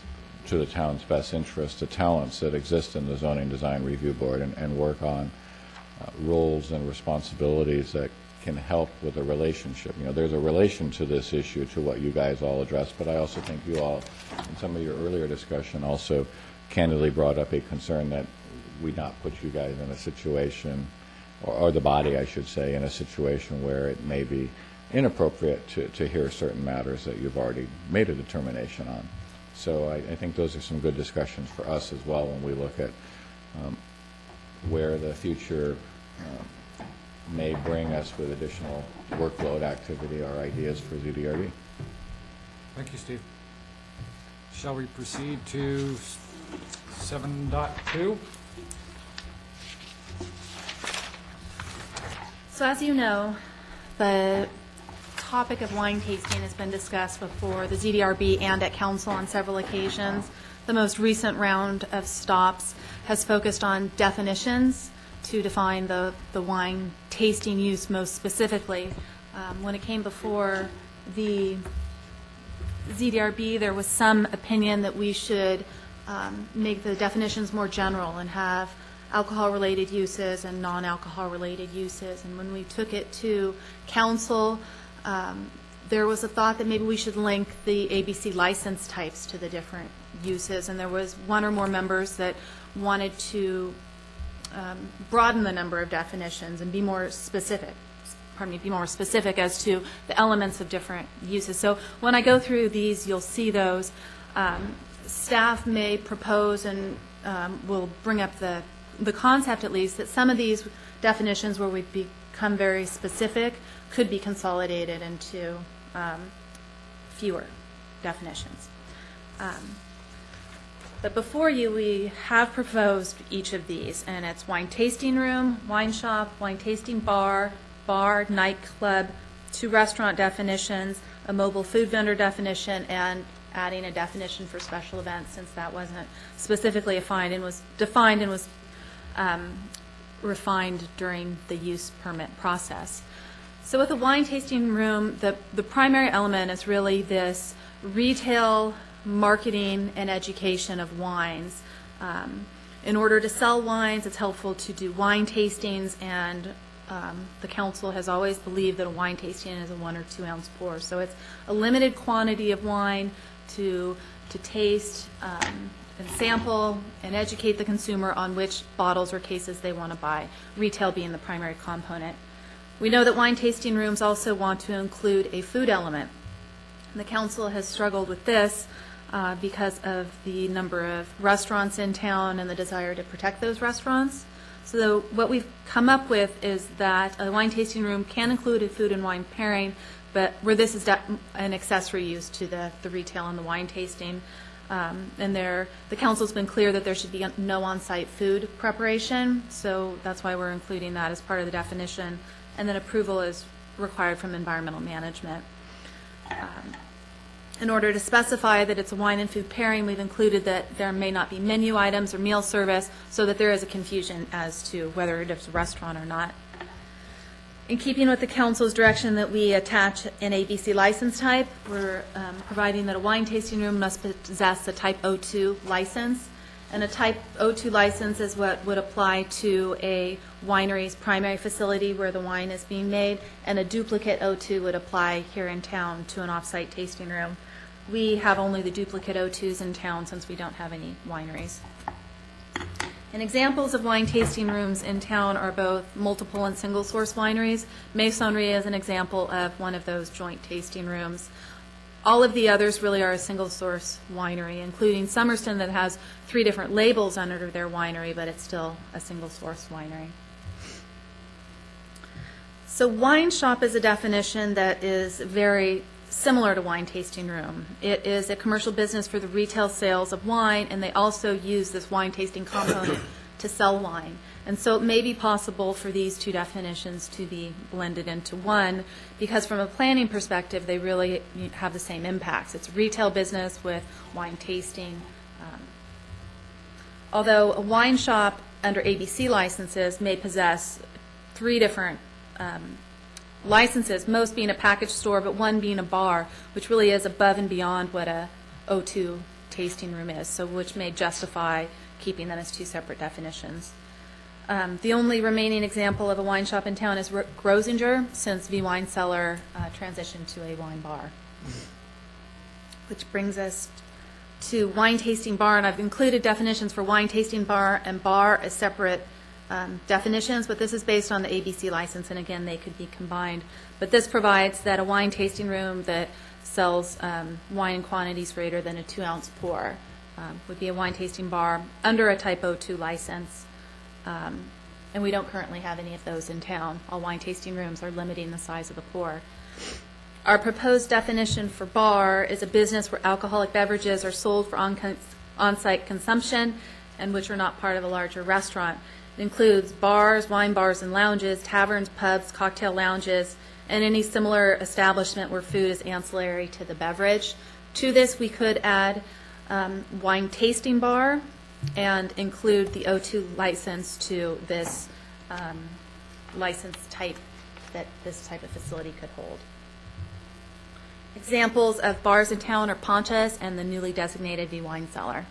to the town's best interest the talents that exist in the Zoning Design Review Board, and work on roles and responsibilities that can help with a relationship. There's a relation to this issue to what you guys all addressed, but I also think you all, in some of your earlier discussion, also candidly brought up a concern that we not put you guys in a situation, or the body, I should say, in a situation where it may be inappropriate to hear certain matters that you've already made a determination on. So I think those are some good discussions for us as well when we look at where the future may bring us with additional workload activity or ideas for ZDRD. Thank you, Steve. Shall we proceed to 7.2? So as you know, the topic of wine tasting has been discussed before the ZDRB and at council on several occasions. The most recent round of stops has focused on definitions to define the wine tasting use most specifically. When it came before the ZDRB, there was some opinion that we should make the definitions more general and have alcohol-related uses and non-alcohol-related uses. And when we took it to council, there was a thought that maybe we should link the ABC license types to the different uses. And there was one or more members that wanted to broaden the number of definitions and be more specific. Be more specific as to the elements of different uses. So when I go through these, you'll see those. Staff may propose and will bring up the concept, at least, that some of these definitions where we've become very specific could be consolidated into fewer definitions. But before you, we have proposed each of these, and it's wine tasting room, wine shop, wine tasting bar, nightclub, 2 restaurant definitions, a mobile food vendor definition, and adding a definition for special events, since that wasn't specifically defined and was refined during the use permit process. So with a wine tasting room, the primary element is really this retail marketing and education of wines. In order to sell wines, it's helpful to do wine tastings, and the council has always believed that a wine tasting is a 1 or 2 ounce pour. So it's a limited quantity of wine to taste and sample and educate the consumer on which bottles or cases they want to buy, retail being the primary component. We know that wine tasting rooms also want to include a food element. The council has struggled with this because of the number of restaurants in town and the desire to protect those restaurants. So what we've come up with is that a wine tasting room can include a food and wine pairing, but where this is an accessory use to the retail and the wine tasting. And the council's been clear that there should be no on-site food preparation, so that's why we're including that as part of the definition. And then approval is required from environmental management. In order to specify that it's a wine and food pairing, we've included that there may not be menu items or meal service, so that there is a confusion as to whether it's a restaurant or not. In keeping with the council's direction that we attach an ABC license type, we're providing that a wine tasting room must possess a type 02 license. And a type 02 license is what would apply to a winery's primary facility where the wine is being made, and a duplicate 02 would apply here in town to an off-site tasting room. We have only the duplicate 02s in town since we don't have any wineries. And examples of wine tasting rooms in town are both multiple and single source wineries. Masonry is an example of one of those joint tasting rooms. All of the others really are a single source winery, including Summerston that has 3 different labels under their winery, but it's still a single source winery. So wine shop is a definition that is very similar to wine tasting room. It is a commercial business for the retail sales of wine, and they also use this wine tasting component to sell wine. And so it may be possible for these 2 definitions to be blended into one, because from a planning perspective, they really have the same impacts. It's a retail business with wine tasting. Although a wine shop under ABC licenses may possess 3 different licenses, most being a package store, but one being a bar, which really is above and beyond what a O2 tasting room is, so which may justify keeping them as 2 separate definitions. The only remaining example of a wine shop in town is Grosinger, since V Wine Cellar transitioned to a wine bar. Which brings us to wine tasting bar, and I've included definitions for wine tasting bar and bar as separate definitions, but this is based on the ABC license, and again, they could be combined. But this provides that a wine tasting room that sells wine in quantities greater than a 2-ounce pour would be a wine tasting bar under a Type 02 license. And we don't currently have any of those in town. All wine tasting rooms are limiting the size of the pour. Our proposed definition for bar is a business where alcoholic beverages are sold for on-site consumption and which are not part of a larger restaurant. It includes bars, wine bars and lounges, taverns, pubs, cocktail lounges, and any similar establishment where food is ancillary to the beverage. To this, we could add wine tasting bar and include the O2 license to this license type that this type of facility could hold. Examples of bars in town are Ponchas and the newly designated V Wine Cellar.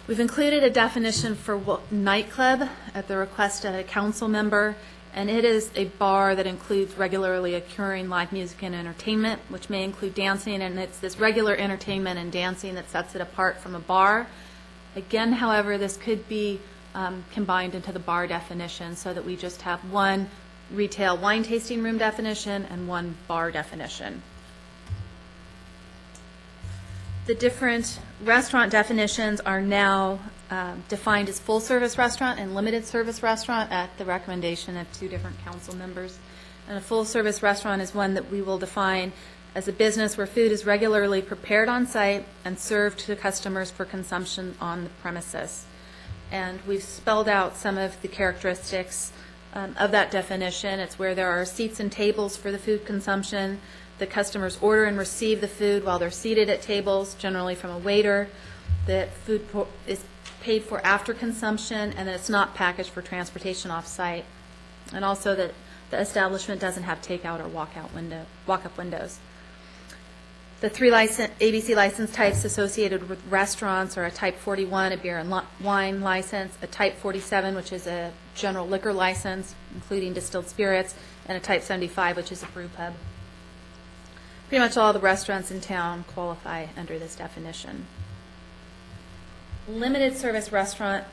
We've included a definition for nightclub at the request of a council member, and it is a bar that includes regularly occurring live music and entertainment, which may include dancing, and it's this regular entertainment and dancing that sets it apart from a bar. Again, however, this could be combined into the bar definition so that we just have one retail wine tasting room definition and one bar definition. The different restaurant definitions are now defined as full-service restaurant and limited-service restaurant at the recommendation of 2 different council members. And a full-service restaurant is one that we will define as a business where food is regularly prepared on site and served to customers for consumption on the premises. And we've spelled out some of the characteristics of that definition. It's where there are seats and tables for the food consumption. The customers order and receive the food while they're seated at tables, generally from a waiter. The food is paid for after consumption, and that it's not packaged for transportation off-site. And also that the establishment doesn't have takeout or walk-up windows. The 3 ABC license types associated with restaurants are a Type 41, a beer and wine license, a Type 47, which is a general liquor license, including distilled spirits, and a Type 75, which is a brew pub. Pretty much all the restaurants in town qualify under this definition. Limited service restaurant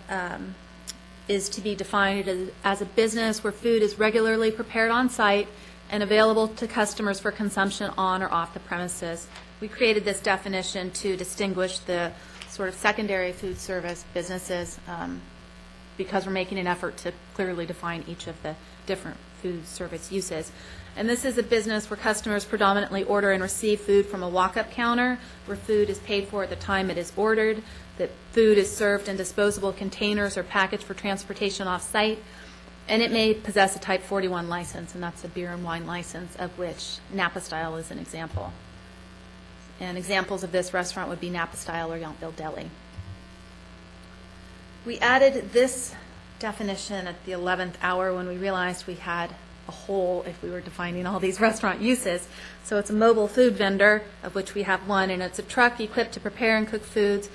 is to be defined as a business where food is regularly prepared on site and available to customers for consumption on or off the premises. We created this definition to distinguish the sort of secondary food service businesses because we're making an effort to clearly define each of the different food service uses. And this is a business where customers predominantly order and receive food from a walk-up counter, where food is paid for at the time it is ordered, that food is served in disposable containers or packaged for transportation off-site, and it may possess a Type 41 license, and that's a beer and wine license, of which Napa Style is an example. And examples of this restaurant would be Napa Style or Yountville Deli. We added this definition at the 11th hour when we realized we had a hole if we were defining all these restaurant uses. So it's a mobile food vendor, of which we have one, and it's a truck equipped to prepare and cook foods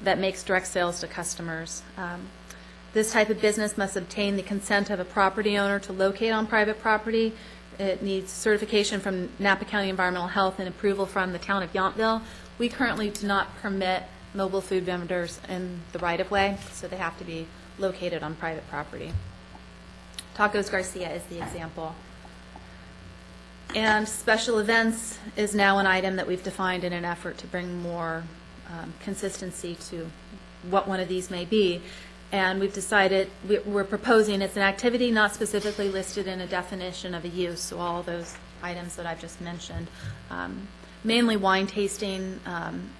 that makes direct sales to customers. This type of business must obtain the consent of a property owner to locate on private property. It needs certification from Napa County Environmental Health and approval from the town of Yountville. We currently do not permit mobile food vendors in the right-of-way, so they have to be located on private property. Tacos Garcia is the example. And special events is now an item that we've defined in an effort to bring more consistency to what one of these may be. And we've decided, we're proposing it's an activity not specifically listed in a definition of a use, so all those items that I've just mentioned. Mainly wine tasting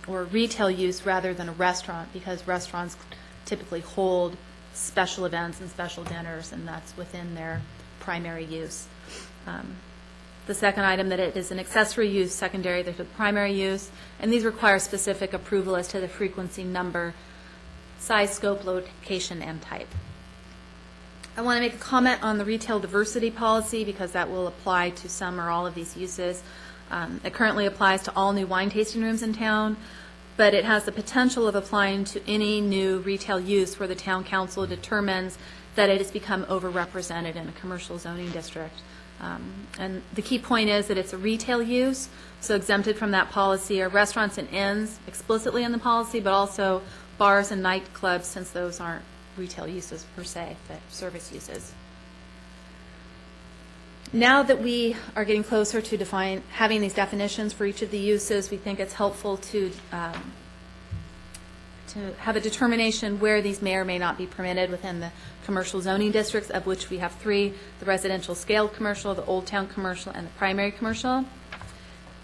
or retail use rather than a restaurant, because restaurants typically hold special events and special dinners, and that's within their primary use. The second item, that it is an accessory use secondary to the primary use, and these require specific approval as to the frequency, number, size, scope, location, and type. I want to make a comment on the retail diversity policy because that will apply to some or all of these uses. It currently applies to all new wine tasting rooms in town, but it has the potential of applying to any new retail use where the town council determines that it has become overrepresented in a commercial zoning district. And the key point is that it's a retail use, so exempted from that policy are restaurants and inns explicitly in the policy, but also bars and nightclubs, since those aren't retail uses per se, but service uses. Now that we are getting closer to having these definitions for each of the uses, we think it's helpful to have a determination where these may or may not be permitted within the commercial zoning districts, of which we have 3, the residential scaled commercial, the Old Town commercial, and the primary commercial.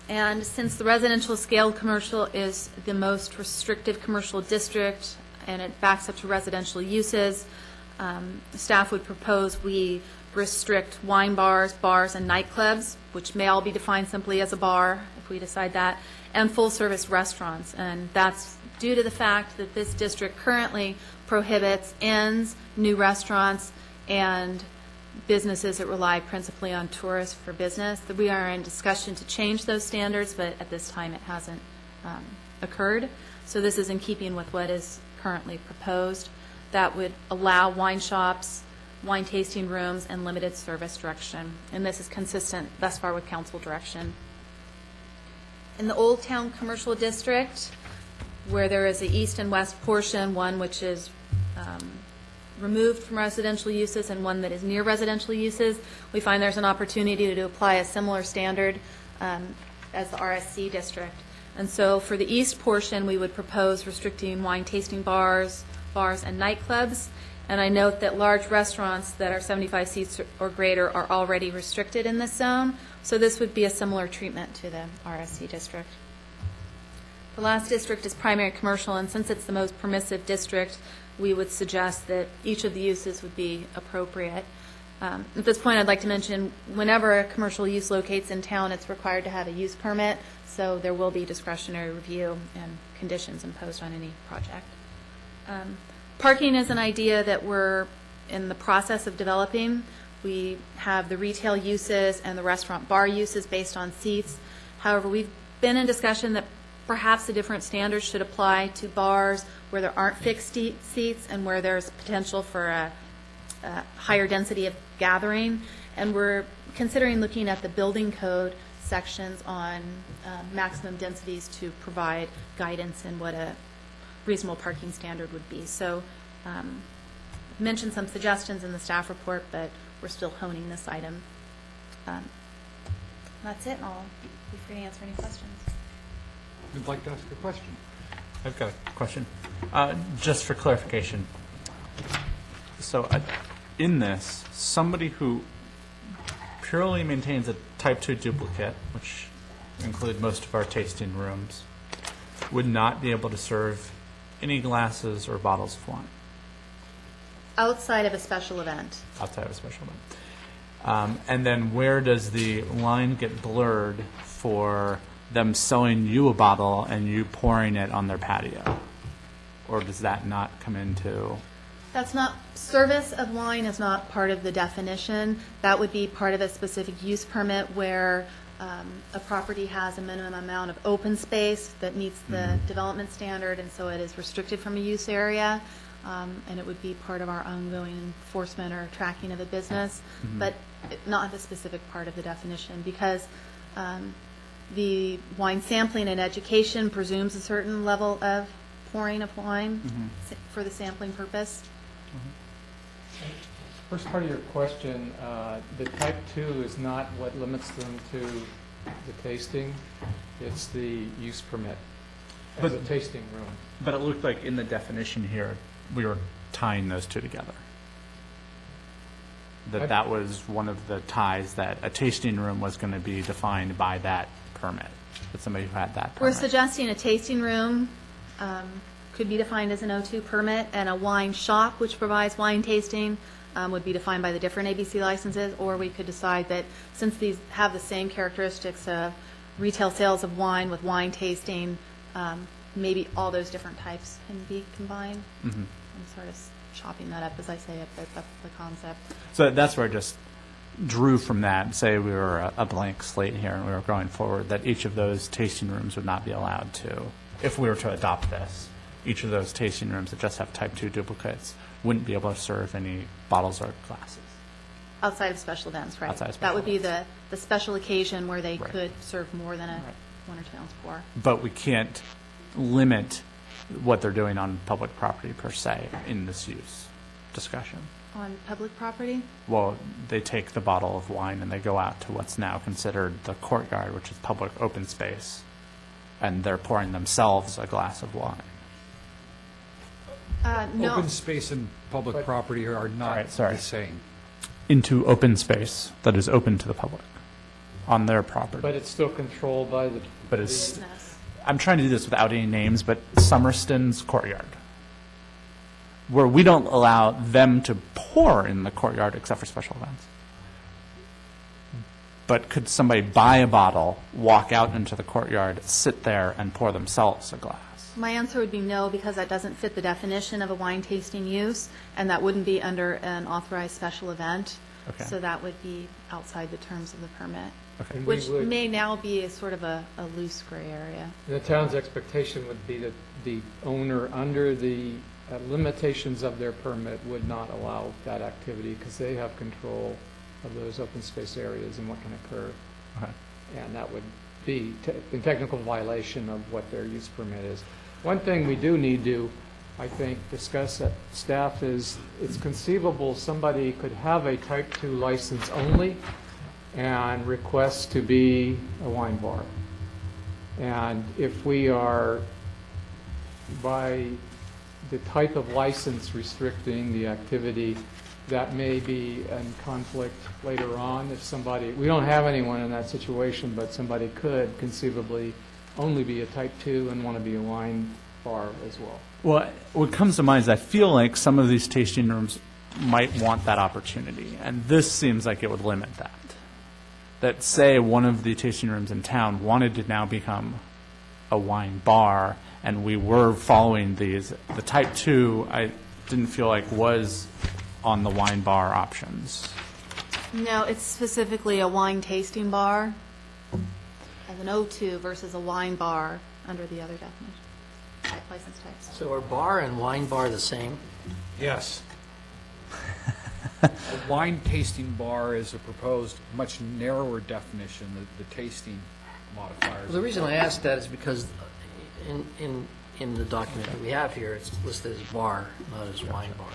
And since the residential scaled commercial is the most restrictive commercial district, and it backs up to residential uses, staff would propose we restrict wine bars, bars, and nightclubs, which may all be defined simply as a bar, if we decide that, and full-service restaurants. And that's due to the fact that this district currently prohibits inns, new restaurants, and businesses that rely principally on tourists for business. That we are in discussion to change those standards, but at this time it hasn't occurred. So this is in keeping with what is currently proposed. That would allow wine shops, wine tasting rooms, and limited service direction. And this is consistent thus far with council direction. In the Old Town Commercial District, where there is the east and west portion, one which is removed from residential uses and one that is near residential uses, we find there's an opportunity to apply a similar standard as the RSC district. And so for the east portion, we would propose restricting wine tasting bars, and nightclubs. And I note that large restaurants that are 75 seats or greater are already restricted in this zone. So this would be a similar treatment to the RSC district. The last district is primary commercial, and since it's the most permissive district, we would suggest that each of the uses would be appropriate. At this point, I'd like to mention whenever a commercial use locates in town, it's required to have a use permit, so there will be discretionary review and conditions imposed on any project. Parking is an idea that we're in the process of developing. We have the retail uses and the restaurant bar uses based on seats. However, we've been in discussion that perhaps the different standards should apply to bars where there aren't fixed seats and where there's potential for a higher density of gathering. And we're considering looking at the building code sections on maximum densities to provide guidance in what a reasonable parking standard would be. So mentioned some suggestions in the staff report, but we're still honing this item. That's it, and I'll be free to answer any questions. Who'd like to ask a question? I've got a question. Just for clarification. So in this, somebody who purely maintains a type 2 duplicate, which include most of our tasting rooms, would not be able to serve any glasses or bottles of wine Outside of a special event. outside of a special event. And then where does the line get blurred for them selling you a bottle and you pouring it on their patio? Or does that not come into? That's not, service of wine is not part of the definition. That would be part of a specific use permit where a property has a minimum amount of open space that meets the development standard, and so it is restricted from a use area, and it would be part of our ongoing enforcement or tracking of a business, but not a specific part of the definition, because the wine sampling and education presumes a certain level of pouring of wine for the sampling purpose. First part of your question, the type 2 is not what limits them to the tasting. It's the use permit as a tasting room. But it looked like in the definition here, we were tying those two together. That was one of the ties, that a tasting room was going to be defined by that permit, that somebody who had that We're permit. suggesting a tasting room could be defined as an O2 permit, and a wine shop, which provides wine tasting, would be defined by the different ABC licenses, or we could decide that since these have the same characteristics of retail sales of wine with wine tasting, maybe all those different types can be combined. I'm sort of chopping that up as I say it, but that's the concept. So that's where I just drew from that, say we were a blank slate here and we were going forward, that each of those tasting rooms would not be allowed to, if we were to adopt this, each of those tasting rooms that just have type 2 duplicates wouldn't be able to serve any bottles or glasses. Outside of special events, right? Outside of That special would be the special occasion where they Right. could serve more than a 1 or 2 ounce pour. But we can't limit what they're doing on public property per se in this use. discussion. On public property? Well, they take the bottle of wine and they go out to what's now considered the courtyard, which is public open space, and they're pouring themselves a glass of wine. No. Open space and public property are not Right, sorry. the same. Into open space that is open to the public on their property. But it's still controlled by the. But it's, Business. I'm trying to do this without any names, but Summerston's courtyard, where we don't allow them to pour in the courtyard except for special events. But could somebody buy a bottle, walk out into the courtyard, sit there, and pour themselves a glass? My answer would be no, because that doesn't fit the definition of a wine tasting use, and that wouldn't be under an authorized special event. Okay. So that would be outside the terms of the permit, Okay. And we which would- may now be a sort of a loose gray area. The town's expectation would be that the owner, under the limitations of their permit, would not allow that activity because they have control of those open space areas and what can occur. Okay. And that would be in technical violation of what their use permit is. One thing we do need to, I think, discuss at staff is it's conceivable somebody could have a type 2 license only and request to be a wine bar. And if we are, by the type of license restricting the activity, that may be in conflict later on if somebody, we don't have anyone in that situation, but somebody could conceivably only be a type 2 and want to be a wine bar as well. Well, what comes to mind is I feel like some of these tasting rooms might want that opportunity, and this seems like it would limit that. That, say, one of the tasting rooms in town wanted to now become a wine bar, and we were following these, the type 2, I didn't feel like was on the wine bar options. No, it's specifically a wine tasting bar as an O2 versus a wine bar under the other definition, license types. So are bar and wine bar the same? Yes. A wine tasting bar is a proposed much narrower definition, the tasting modifiers. Well, the reason I ask that is because in the document that we have here, it's listed as bar, not as wine bar.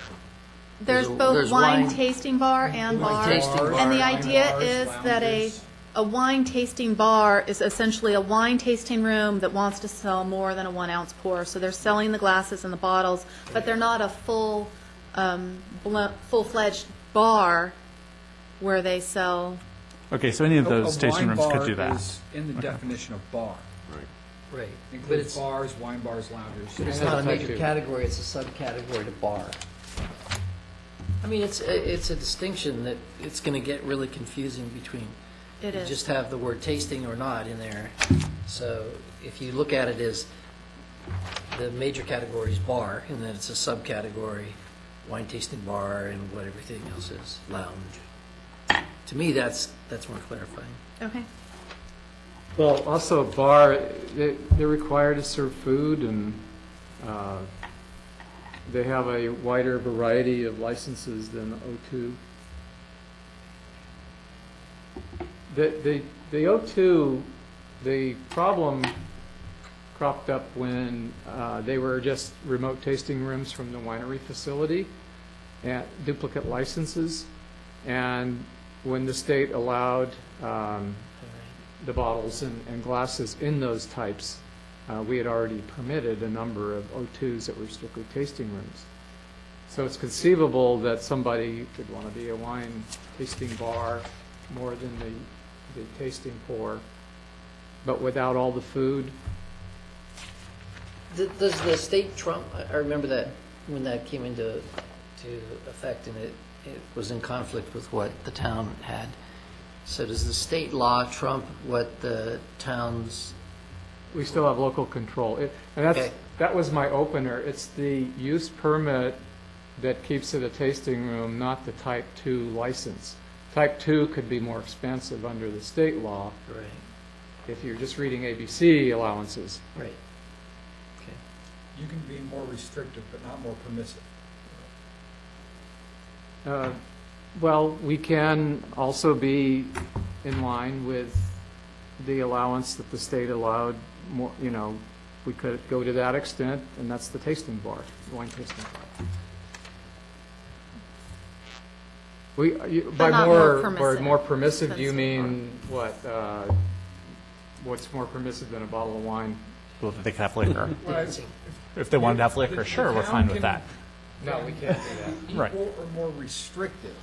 There's There's both wine wine- tasting bar and Wine bar. tasting bar. And the Wine idea bars, is that lounges. a wine tasting bar is essentially a wine tasting room that wants to sell more than a 1 ounce pour. So they're selling the glasses and the bottles, but they're not a full-fledged bar where they sell. Okay, so any of those tasting rooms could do A wine bar that. is in the definition of bar. Right. But Includes it's, bars, wine bars, lounges. but it's And not a it's type major 2. category, it's a subcategory to bar. I mean, it's a distinction that it's going to get really confusing between. It You is. just have the word tasting or not in there. So if you look at it as the major category is bar, and then it's a subcategory, wine tasting bar, and what everything else is, lounge. To me, that's more clarifying. Okay. Well, also bar, they're required to serve food, and they have a wider variety of licenses than O2. The O2, the problem cropped up when they were just remote tasting rooms from the winery facility, and duplicate licenses, and when the state allowed the bottles and glasses in those types, we had already permitted a number of O2s that were strictly tasting rooms. So it's conceivable that somebody could want to be a wine tasting bar more than the tasting pour, but without all the food. Does the state trump, I remember that when that came into effect, and it was in conflict with what the town had. So does the state law trump what the town's, We still have local control. And Okay. that was my opener. It's the use permit that keeps it a tasting room, not the type 2 license. Type 2 could be more expensive under the state law right, if you're just reading ABC allowances. right. Okay. You can be more restrictive, but not more permissive. Well, we can also be in line with the allowance that the state allowed more, we could go to that extent, and that's the tasting bar, wine tasting bar. By not more, more by more permissive, than do you some mean what? What's more permissive than a bottle of wine? Well, they could have liquor. Dancing. If they wanted to have liquor, sure, we're fine with that. No, we can't do that. Right. Equal or more restrictive,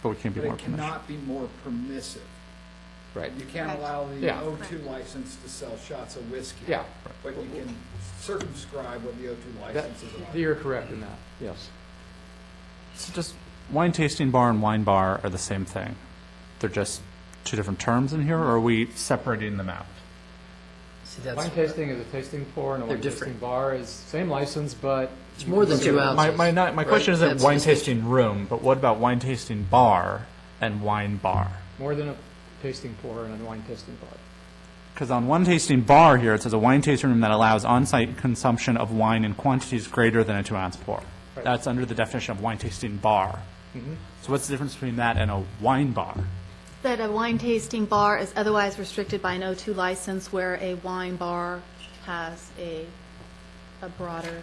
But we can't be but more it permissive. cannot be more permissive. Right. You can't Right. allow the Yeah. O2 license to sell shots of whiskey. Yeah. But you can circumscribe what the O2 That, license is about. you're correct in that, yes. So just wine tasting bar and wine bar are the same thing. They're just two different terms in here, or are we separating them out? See, that's, Wine tasting is a tasting pour, and a They're wine different. tasting bar is same license, but. it's more than 2 ounces. My question right? isn't That's wine the tasting room, but what about wine tasting bar and wine bar? More than a tasting pour and a wine tasting bar. Because on one tasting bar here, it says a wine tasting room that allows on-site consumption of wine in quantities greater than a 2-ounce pour. Right. That's under the definition of wine tasting bar. Mhm. So what's the difference between that and a wine bar? That a wine tasting bar is otherwise restricted by an O2 license, where a wine bar has a broader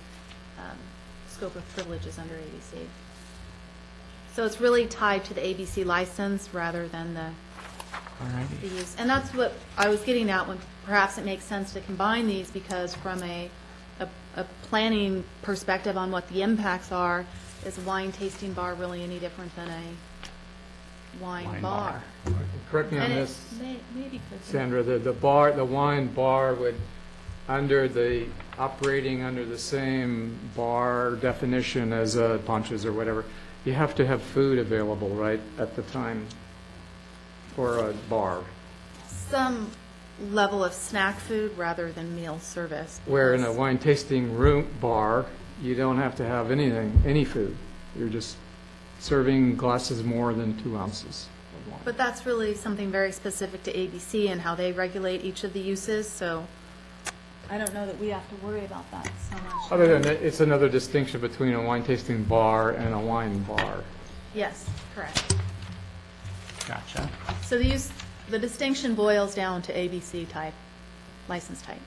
scope of privileges under ABC. So it's really tied to the ABC license rather than the Alrighty. use. And that's what I was getting at, when perhaps it makes sense to combine these, because from a planning perspective on what the impacts are, is a wine tasting bar really any different than a wine Wine bar? Correct me on And it this, maybe could be. Sandra, the bar, the wine bar would, operating under the same bar definition as punches or whatever, you have to have food available, right, at the time for a bar. Some level of snack food rather than meal service. Where in a because- wine tasting room bar, you don't have to have anything, any food. You're just serving glasses more than 2 ounces of wine. But that's really something very specific to ABC and how they regulate each of the uses, so I don't know that we have to worry about that so much. Other than that, it's another distinction between a wine tasting bar and a wine bar. Yes, correct. Gotcha. So the distinction boils down to ABC type, license type.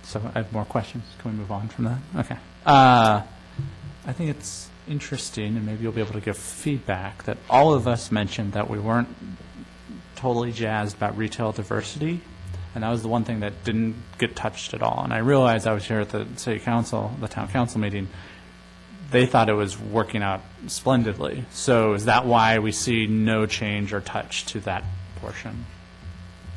So I have more questions. Can we move on from that? Okay. I think it's interesting, and maybe you'll be able to give feedback, that all of us mentioned that we weren't totally jazzed about retail diversity, and that was the one thing that didn't get touched at all. And I realized I was here at the city council, the town council meeting. They thought it was working out splendidly. So is that why we see no change or touch to that portion?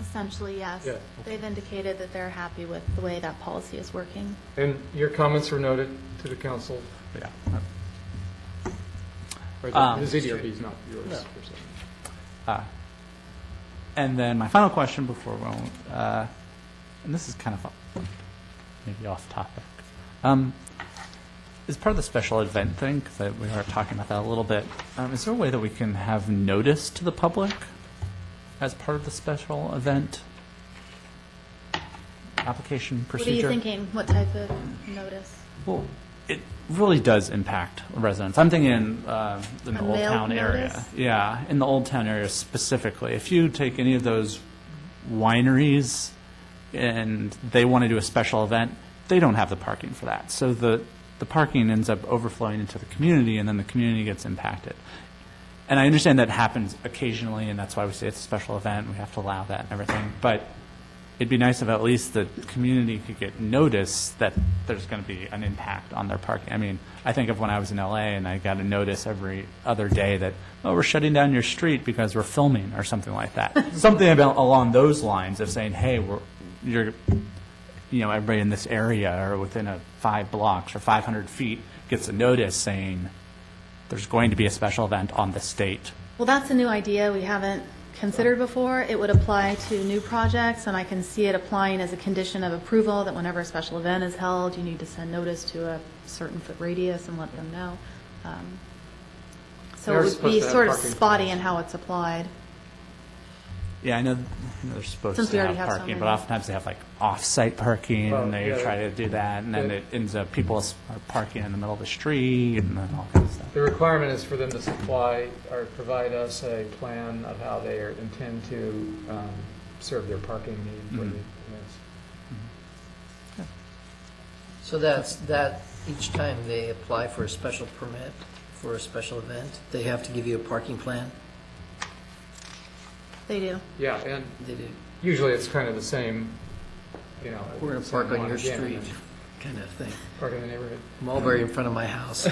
Essentially, yes. Yeah. They've indicated that they're happy with the way that policy is working. And your comments were noted to the council, Yeah. or the ZDRB is not yours, per se. And then my final question before we, and this is kind of maybe off topic, is part of the special event thing, because we were talking about that a little bit. Is there a way that we can have notice to the public as part of the special event application procedure? What are you thinking? What type of notice? Well, it really does impact residents. I'm thinking in the A Old mailed Town area. notice? Yeah, in the Old Town area specifically. If you take any of those wineries and they want to do a special event, they don't have the parking for that. So the parking ends up overflowing into the community, and then the community gets impacted. And I understand that happens occasionally, and that's why we say it's a special event, we have to allow that and everything. But it'd be nice if at least the community could get notice that there's going to be an impact on their parking. I mean, I think of when I was in LA and I got a notice every other day that, oh, we're shutting down your street because we're filming or something like that. Something about along those lines of saying, hey, everybody in this area or within 5 blocks or 500 feet gets a notice saying there's going to be a special event on the state. Well, that's a new idea we haven't considered before. It would apply to new projects, and I can see it applying as a condition of approval that whenever a special event is held, you need to send notice to a certain foot radius and let them know. So They're it would supposed be to have sort of parking spotty plans. in how it's applied. Yeah, I know they're supposed Since to we have already have so parking, but many. oftentimes they have like off-site parking, Well, and they yeah, try to do that, and then yeah. it ends up people are parking in the middle of the street, and then all kinds of stuff. The requirement is for them to supply or provide us a plan of how they intend to serve their parking need for the events. So that each time they apply for a special permit for a special event, they have to give you a parking plan? They do. Yeah, and They do. usually it's kind of the same, you know. We're going to same park on one your again, street, and then kind of thing. Park in the neighborhood. Mulberry in front of my house.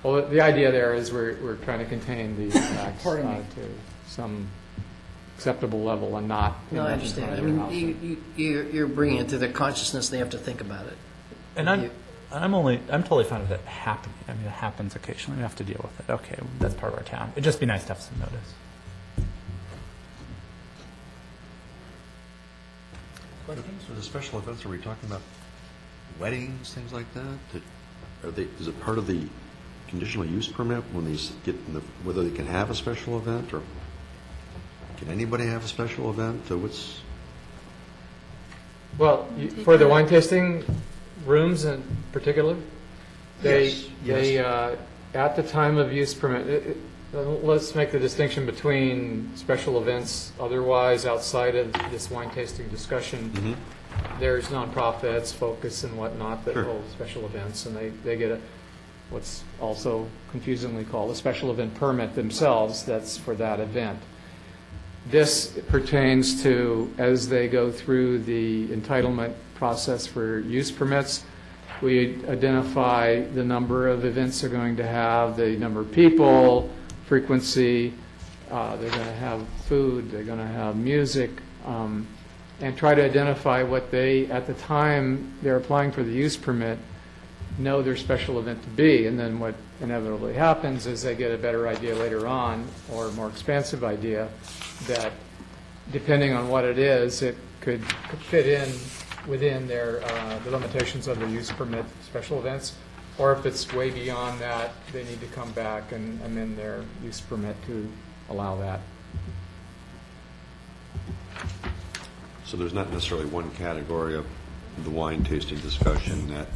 Well, the idea there is we're trying to contain the impacts Pardon me. to some acceptable level and not. No, I in understand. front I of your mean, house. you're bringing it to their consciousness, they have to think about it. And You- I'm totally fine with it happening. I mean, it happens occasionally. We have to deal with it. Okay, that's part of our town. It'd just be nice to have some notice. So the special events, are we talking about weddings, things like that? Are they, is it part of the conditional use permit when these get, whether they can have a special event, or can anybody have a special event? What's, Well, for the wine tasting rooms in particular, Yes, they, yes. at the time of use permit, let's make the distinction between special events otherwise outside of this wine tasting discussion. There's nonprofits, Focus and whatnot that Sure. hold special events, and they get what's also confusingly called a special event permit themselves, that's for that event. This pertains to, as they go through the entitlement process for use permits, we identify the number of events they're going to have, the number of people, frequency, they're going to have food, they're going to have music, and try to identify what they, at the time they're applying for the use permit, know their special event to be. And then what inevitably happens is they get a better idea later on, or a more expansive idea, that depending on what it is, it could fit in within their, the limitations of the use permit special events. Or if it's way beyond that, they need to come back and amend their use permit to allow that. so there's not necessarily one category of the wine tasting discussion that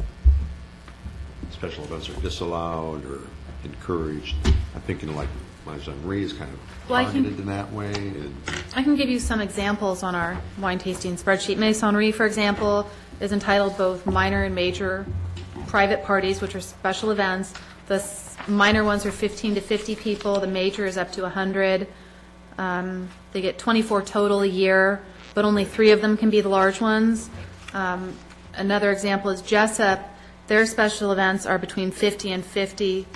special events are disallowed or encouraged? I'm thinking like Maison Rie is kind of Well, I can- targeted in that way, and I can give you some examples on our wine tasting spreadsheet. Masonry, for example, is entitled both minor and major private parties, which are special events. The minor ones are 15 to 50 people, the major is up to 100. They get 24 total a year, but only 3 of them can be the large ones. Another example is Jessup. Their special events are between 15 and 50,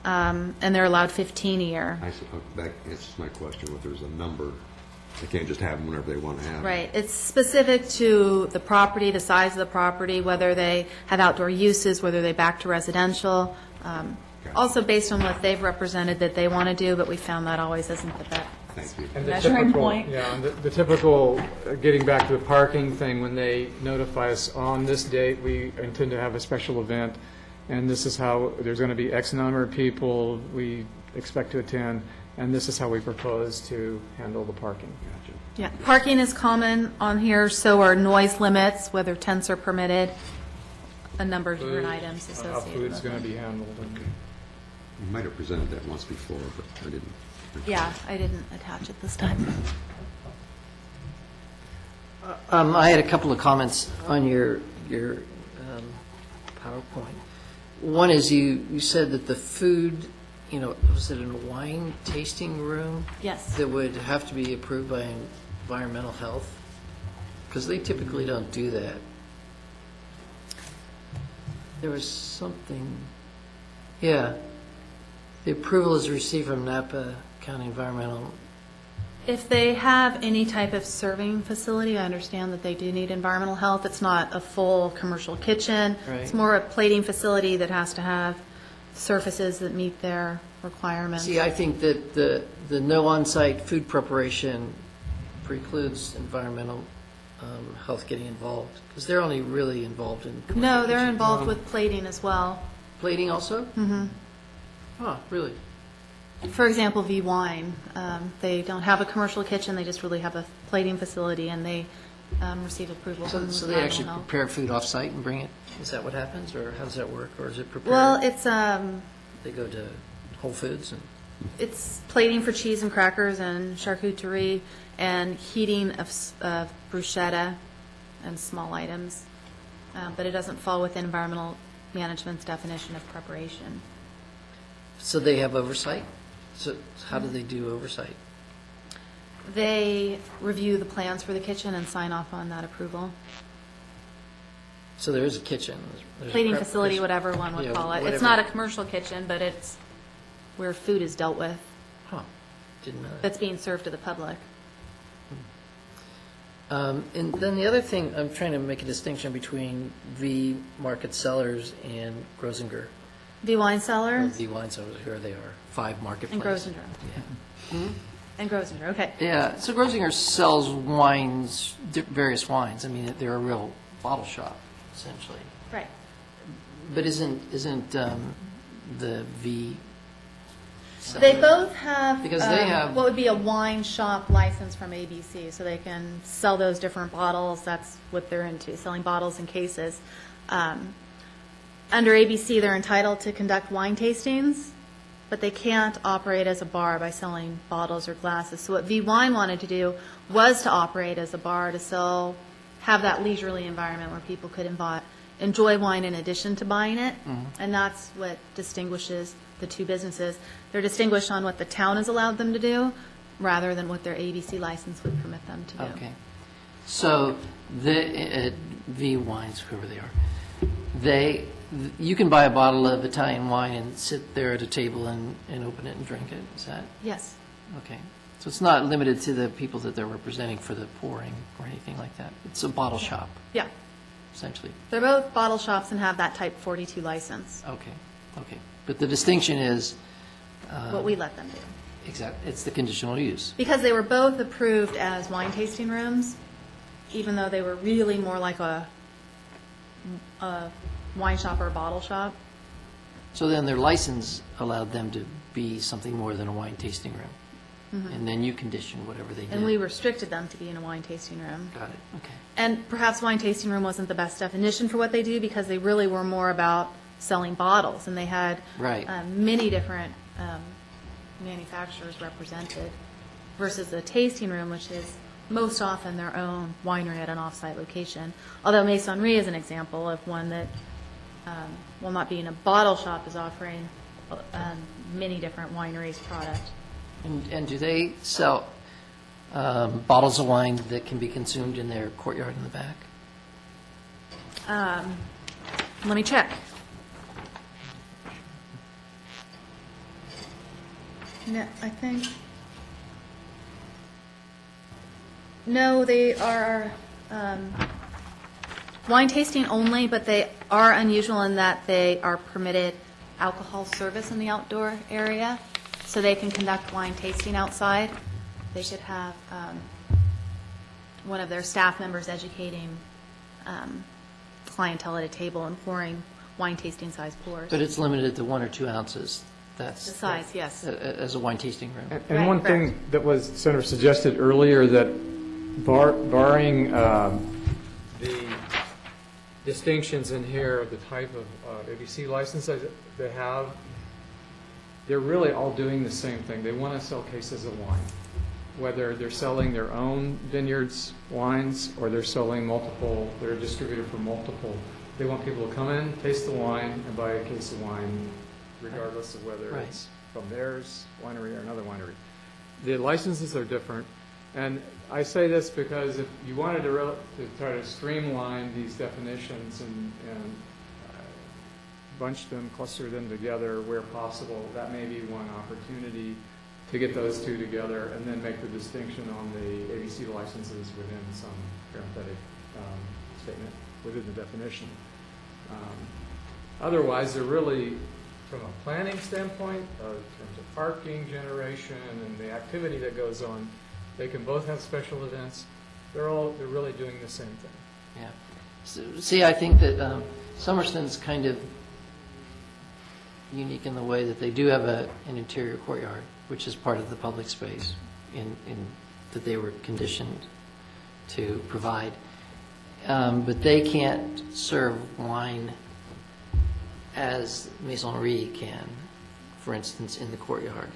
and they're allowed 15 a year. I suppose that answers my question, if there's a number, they can't just have them whenever they want to have them. Right. It's specific to the property, the size of the property, whether they have outdoor uses, whether they back to residential. Also based on what they've represented that they want to do, but we found that always isn't the best. Thank you. And the Measuring typical, point. yeah, and the typical, getting back to the parking thing, when they notify us on this date, we intend to have a special event, and this is how, there's going to be X number of people we expect to attend, and this is how we propose to handle the parking. Gotcha. Yeah, parking is common on here, so are noise limits, whether tents are permitted, a number of different items How associated food's with going to it. be handled. And You might have presented that once before, but I didn't. Yeah, I didn't attach it this time. I had a couple of comments on your PowerPoint. One is you said that the food, was it in a wine tasting room? Yes. That would have to be approved by environmental health? Because they typically don't do that. There was something, yeah. The approval is received from Napa County Environmental. If they have any type of serving facility, I understand that they do need environmental health. It's not a full commercial kitchen. It's Right. more a plating facility that has to have surfaces that meet their requirements. See, I think that the no on-site food preparation precludes environmental health getting involved, because they're only really involved in. No, commercial they're kitchen. involved with plating as well. Plating also? Mm-hmm. Oh, really? For example, V Wine, they don't have a commercial kitchen, they just really have a plating facility, and they receive approval from So they environmental actually health. prepare food off-site and bring it? Is that what happens, or how does that work? Or is it prepared? Well, it's They go to Whole Foods and, it's plating for cheese and crackers and charcuterie and heating of bruschetta and small items. but it doesn't fall within environmental management's definition of preparation. So they have oversight? So how do they do oversight? They review the plans for the kitchen and sign off on that approval. So there is a kitchen. there's a Plating prep- facility, there's- whatever one would yeah, call it. It's whatever. not a commercial kitchen, but it's where food is dealt with, Huh, didn't know that. that's being served to the public. And then the other thing, I'm trying to make a distinction between V Market Cellars and Grosinger. The wine Or cellar V Wine Cellars, here they are, 5 Marketplace. and Grosinger. Yeah. And Grosinger, okay. Yeah, so Grosinger sells wines, various wines. I mean, they're a real bottle shop, essentially. Right. But isn't the V? They both have, Because they have- what would be a wine shop license from ABC, so they can sell those different bottles. That's what they're into, selling bottles and cases. Under ABC, they're entitled to conduct wine tastings, but they can't operate as a bar by selling bottles or glasses. So what V Wine wanted to do was to operate as a bar, to sell, have that leisurely environment where people could enjoy wine in addition to buying it. And that's what distinguishes the two businesses. They're distinguished on what the town has allowed them to do, rather than what their ABC license would permit them to do. Okay. So the V Wines, whoever they are, you can buy a bottle of Italian wine and sit there at a table and open it and drink it. Is that Yes. okay? So it's not limited to the people that they're representing for the pouring or anything like that. It's a bottle shop, Yeah. essentially. They're both bottle shops and have that Type 42 license, Okay. But the distinction is what we let them do. it's the conditional use. Because they were both approved as wine tasting rooms, even though they were really more like a wine shop or a bottle shop. So then their license allowed them to be something more than a wine tasting room. And then you condition whatever they did. And we restricted them to be in a wine tasting room. Got it, okay. And perhaps wine tasting room wasn't the best definition for what they do, because they really were more about selling bottles, and they had Right. many different manufacturers represented, versus a tasting room, which is most often their own winery at an off-site location. Although Masonry is an example of one that, while not being a bottle shop, is offering many different wineries' product. And do they sell bottles of wine that can be consumed in their courtyard in the back? Let me check. No, I think. No, they are wine tasting only, but they are unusual in that they are permitted alcohol service in the outdoor area, so they can conduct wine tasting outside. They should have one of their staff members educating clientele at a table and pouring wine tasting size pours. But it's limited to 1 or 2 ounces. That's The size, yes. as a wine tasting room. And one Right, thing that was, Senator suggested earlier, that barring the distinctions in here of the type of ABC license that they have, they're really all doing the same thing. They want to sell cases of wine, whether they're selling their own vineyards wines or they're selling multiple, they're a distributor for multiple. They want people to come in, taste the wine, and buy a case of wine, regardless of whether Right. it's from theirs winery or another winery. The licenses are different, and I say this because if you wanted to try to streamline these definitions and bunch them, cluster them together where possible, that may be one opportunity to get those two together and then make the distinction on the ABC licenses within some parenthetic statement within the definition. Otherwise, they're really, from a planning standpoint, in terms of parking generation and the activity that goes on, they can both have special events. They're really doing the same thing. Yeah. So, see, I think that Summerston's kind of unique in the way that they do have an interior courtyard, which is part of the public space in that they were conditioned to provide. But they can't serve wine as Masonry can, for instance, in the courtyard.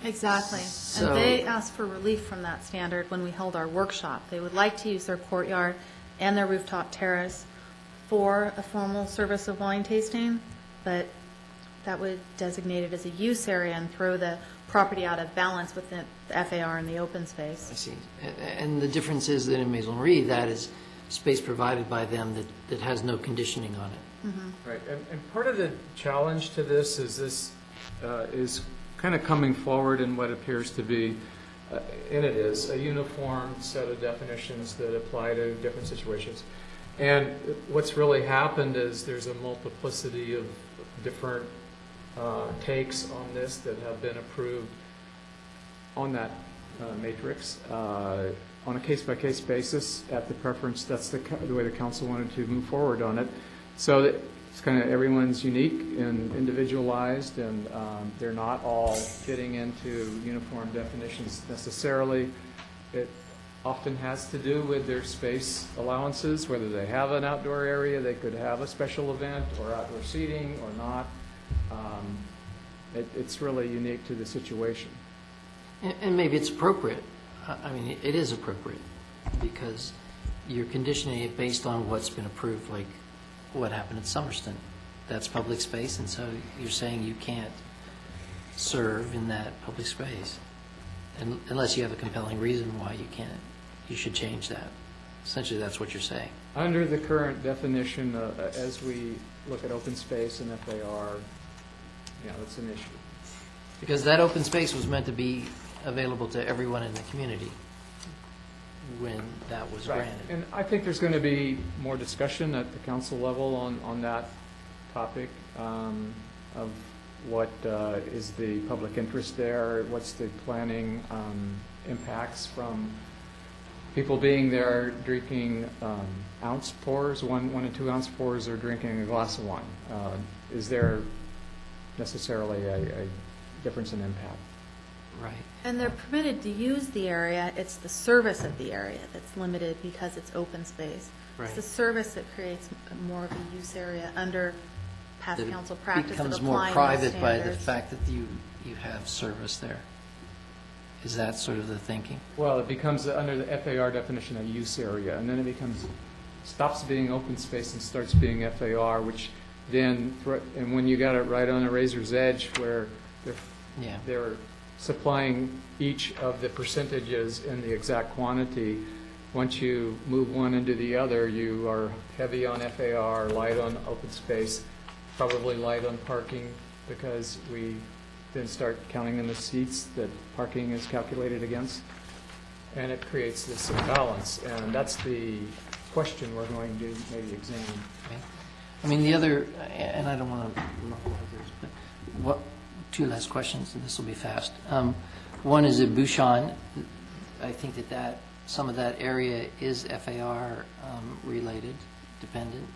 Exactly. So- And they asked for relief from that standard when we held our workshop. They would like to use their courtyard and their rooftop terrace for a formal service of wine tasting, but that would designate it as a use area and throw the property out of balance with the FAR and the open I space. see. And the difference is that in Maison Marie, that is space provided by them that has no conditioning on it. Right, and part of the challenge to this is kind of coming forward in what appears to be, and it is, a uniform set of definitions that apply to different situations. And what's really happened is there's a multiplicity of different takes on this that have been approved on that matrix on a case-by-case basis at the preference. That's the way the council wanted to move forward on it. So it's kind of everyone's unique and individualized, and they're not all fitting into uniform definitions necessarily. It often has to do with their space allowances, whether they have an outdoor area, they could have a special event, or outdoor seating, or not. It's really unique to the situation. And maybe it's appropriate. I mean, it is appropriate because you're conditioning it based on what's been approved, like what happened at Summerston. That's public space, and so you're saying you can't serve in that public space unless you have a compelling reason why you can't. You should change that. Essentially, that's what you're saying. Under the current definition, as we look at open space and FAR, yeah, that's an issue. Because that open space was meant to be available to everyone in the community when that was granted. And I think there's going to be more discussion at the council level on that topic of what is the public interest there, what's the planning impacts from people being there drinking ounce pours, 1 and 2 ounce pours, or drinking a glass of wine. Is there necessarily a difference in impact? Right. And they're permitted to use the area, it's the service of the area that's limited because it's open space. Right. It's the service that creates more of a use area under past That council practice of becomes more applying those private by the standards. fact that you have service there. Is that sort of the thinking? Well, it becomes, under the FAR definition, a use area, and then it stops being open space and starts being FAR, which then, and when you got it right on a razor's edge where Yeah. they're supplying each of the percentages in the exact quantity, once you move one into the other, you are heavy on FAR, light on open space, probably light on parking, because we then start counting in the seats that parking is calculated against, and it creates this imbalance, and that's the question we're going to maybe examine. Okay. I mean, the other, and I don't want to muffle others, but two last questions, and this will be fast. One is at Bouchon. I think that some of that area is FAR related, dependent,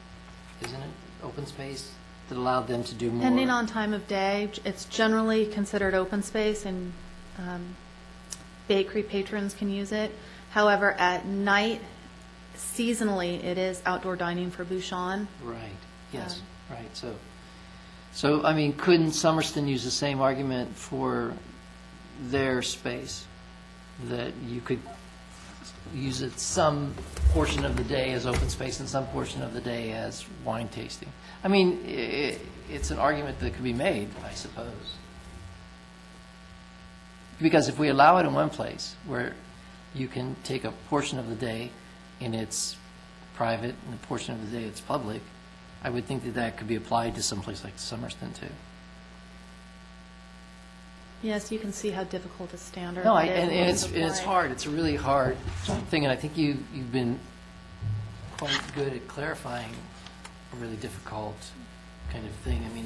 isn't it? Open space that allowed them to do more. Depending on time of day, it's generally considered open space, and bakery patrons can use it. However, at night, seasonally, it is outdoor dining for Bouchon. Right, yes, right. So, I mean, couldn't Summerston use the same argument for their space, that you could use it some portion of the day as open space and some portion of the day as wine tasting? I mean, it's an argument that could be made, I suppose. Because if we allow it in one place where you can take a portion of the day and it's private and a portion of the day it's public, I would think that could be applied to some place like Summerston too. Yes, you can see how difficult a standard No, it is. and it's hard. It's a really hard thing, and I think you've been quite good at clarifying a really difficult kind of thing. I mean,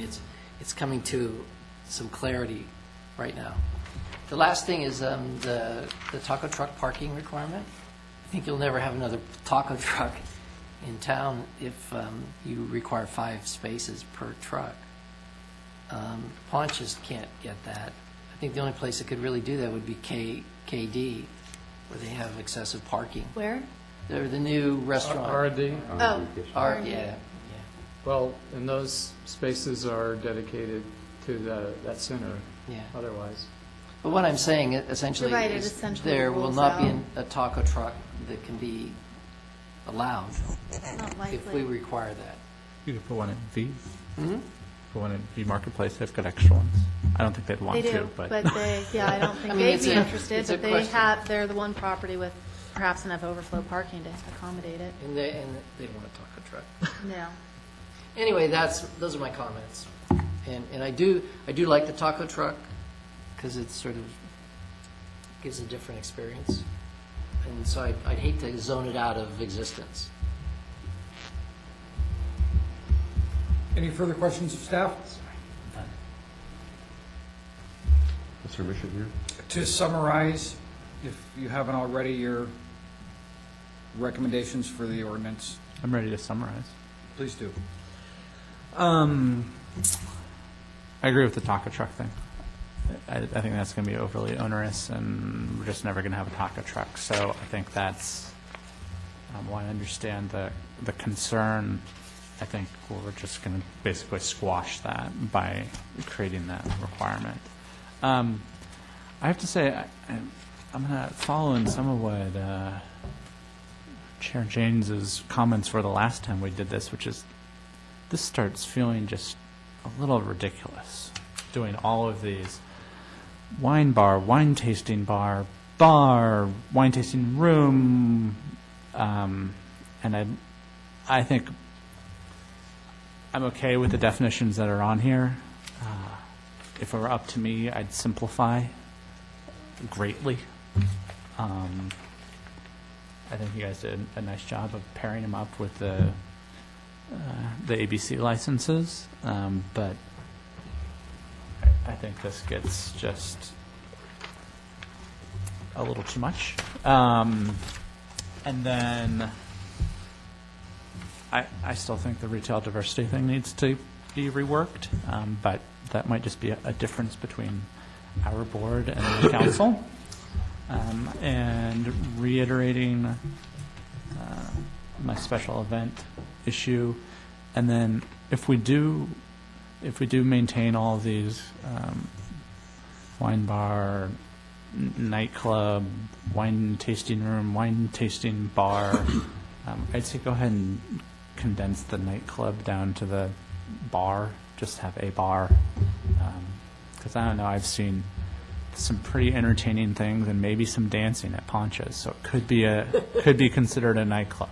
it's coming to some clarity right now. The last thing is the taco truck parking requirement. I think you'll never have another taco truck in town if you require 5 spaces per truck. Ponchos can't get that. I think the only place that could really do that would be KD, where they have excessive parking. Where? They're the new restaurant. R&D? Oh, Yeah. Well, and those spaces are dedicated to that center Yeah. otherwise. But what I'm saying essentially You're right, it is essentially there will rules not be out. a taco truck that can be allowed Not if we likely. require that. You could put one in V. Hmm? Put one in V Marketplace. They've got extra ones. I don't think they'd want They to, do, but but they, yeah, I don't think I mean, they'd it's be a- interested, it's a but they question. have, they're the one property with perhaps enough overflow parking to accommodate it. And they don't want to taco truck. No. Anyway, those are my comments. And I do like the taco truck because it sort of gives a different experience. And so I'd hate to zone it out of existence. Any further questions of staff? What's our mission here? To summarize, if you haven't already, your recommendations for the ordinance, I'm ready to summarize. please do. I agree with the taco truck thing. I think that's going to be overly onerous, and we're just never going to have a taco truck. So I think that's why I understand the concern. I think we're just going to basically squash that by creating that requirement. I have to say, I'm going to follow in some of what Chair James's comments were the last time we did this, which is this starts feeling just a little ridiculous, doing all of these wine bar, wine tasting bar, wine tasting room, and I think I'm okay with the definitions that are on here. If it were up to me, I'd simplify greatly. I think you guys did a nice job of pairing them up with the ABC licenses, but I think this gets just a little too much. And then I still think the retail diversity thing needs to be reworked, but that might just be a difference between our board and the council. And reiterating my special event issue, and then if we do maintain all of these wine bar, nightclub, wine tasting room, wine tasting bar, I'd say go ahead and condense the nightclub down to the bar. Just have a bar, because I don't know. I've seen some pretty entertaining things and maybe some dancing at Poncha's, so it could be considered a nightclub.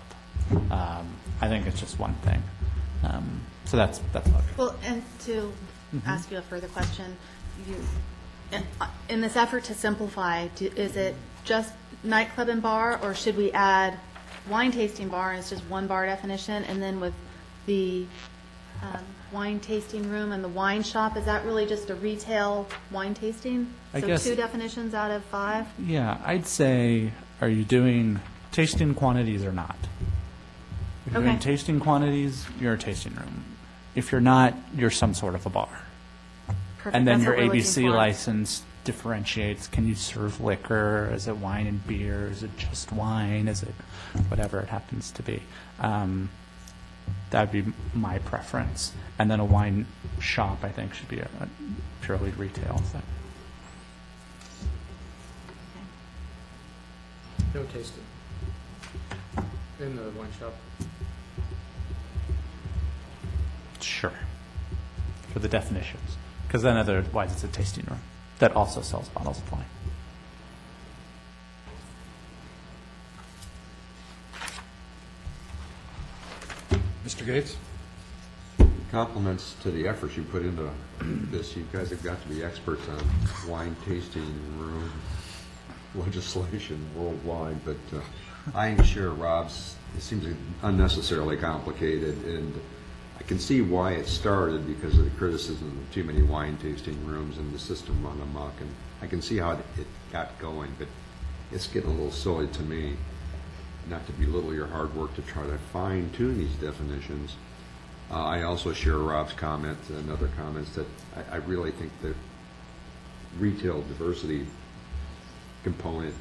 I think it's just one thing. So that's what. Well, and to ask you a further question, in this effort to simplify, is it just nightclub and bar, or should we add wine tasting bar and it's just one bar definition, and then with the wine tasting room and the wine shop, is that really just a retail wine tasting? I So guess- 2 definitions out of 5? Yeah, I'd say, are you doing tasting quantities or not? If you're doing Okay. tasting quantities, you're a tasting room. If you're not, you're some sort of a bar. Perfect. And then That's your what we're looking ABC for. license differentiates. Can you serve liquor? Is it wine and beer? Is it just wine? Is it whatever it happens to be? That would be my preference. And then a wine shop, I think, should be a purely retail thing. No tasting in the wine shop. Sure. For the definitions. Because then otherwise it's a tasting room that also sells bottles of wine. Mr. Gates? Compliments to the efforts you put into this. You guys have got to be experts on wine tasting room legislation worldwide, but I share Rob's. It seems unnecessarily complicated, and I can see why it started because of the criticism of too many wine tasting rooms and the system run amok, and I can see how it got going, but it's getting a little silly to me. Not to belittle your hard work to try to fine-tune these definitions. I also share Rob's comment and other comments that I really think the retail diversity component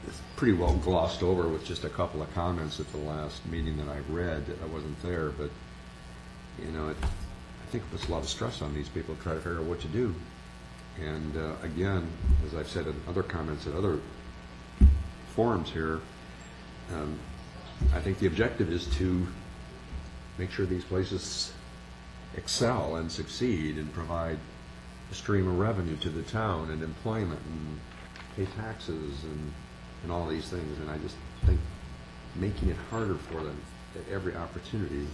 is pretty well glossed over with just a couple of comments at the last meeting that I read. I wasn't there, but you know, I think it puts a lot of stress on these people to try to figure out what to do. And again, as I've said in other comments at other forums here, I think the objective is to make sure these places excel and succeed and provide a stream of revenue to the town and employment and pay taxes and all these things. And I just think making it harder for them at every opportunity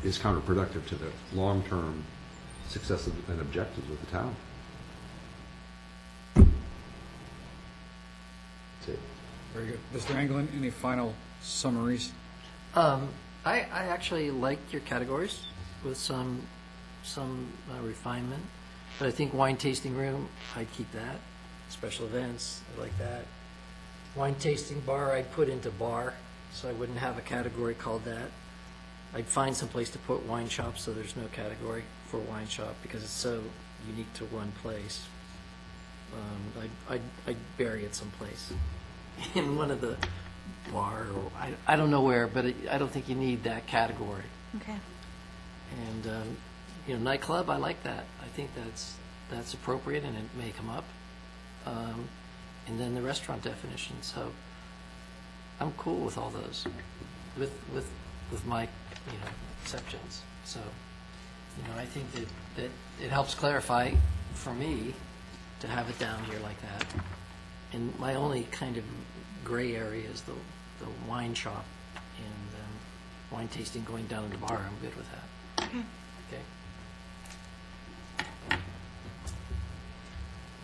is counterproductive to the long-term success and objectives of the town. That's it. Very good. Mr. Anglin, any final summaries? I actually like your categories with some refinement, but I think wine tasting room, I'd keep that. Special events, I like that. Wine tasting bar, I'd put into bar, so I wouldn't have a category called that. I'd find some place to put wine shop, so there's no category for wine shop, because it's so unique to one place. I'd bury it someplace in one of the bar, or I don't know where, but I don't think you need that category. Okay. And nightclub, I like that. I think that's appropriate, and it may come up. And then the restaurant definition. So I'm cool with all those, with my exceptions. So I think that it helps clarify for me to have it down here like that. And my only kind of gray area is the wine shop and wine tasting going down in the bar. I'm good with that. Okay.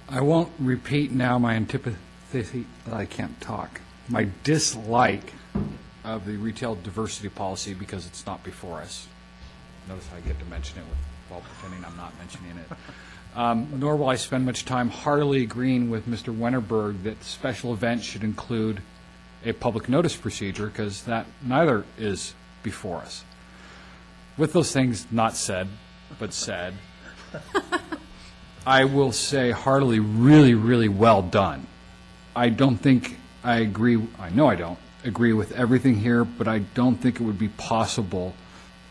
I won't repeat now my antipathy, I can't talk, my dislike of the retail diversity policy because it's not before us. Notice I get to mention it while pretending I'm not mentioning it. Nor will I spend much time heartily agreeing with Mr. Wennerberg that special events should include a public notice procedure, because that neither is before us. With those things not said, but said, I will say heartily, really, really well done. I don't think I agree, I know I don't agree with everything here, but I don't think it would be possible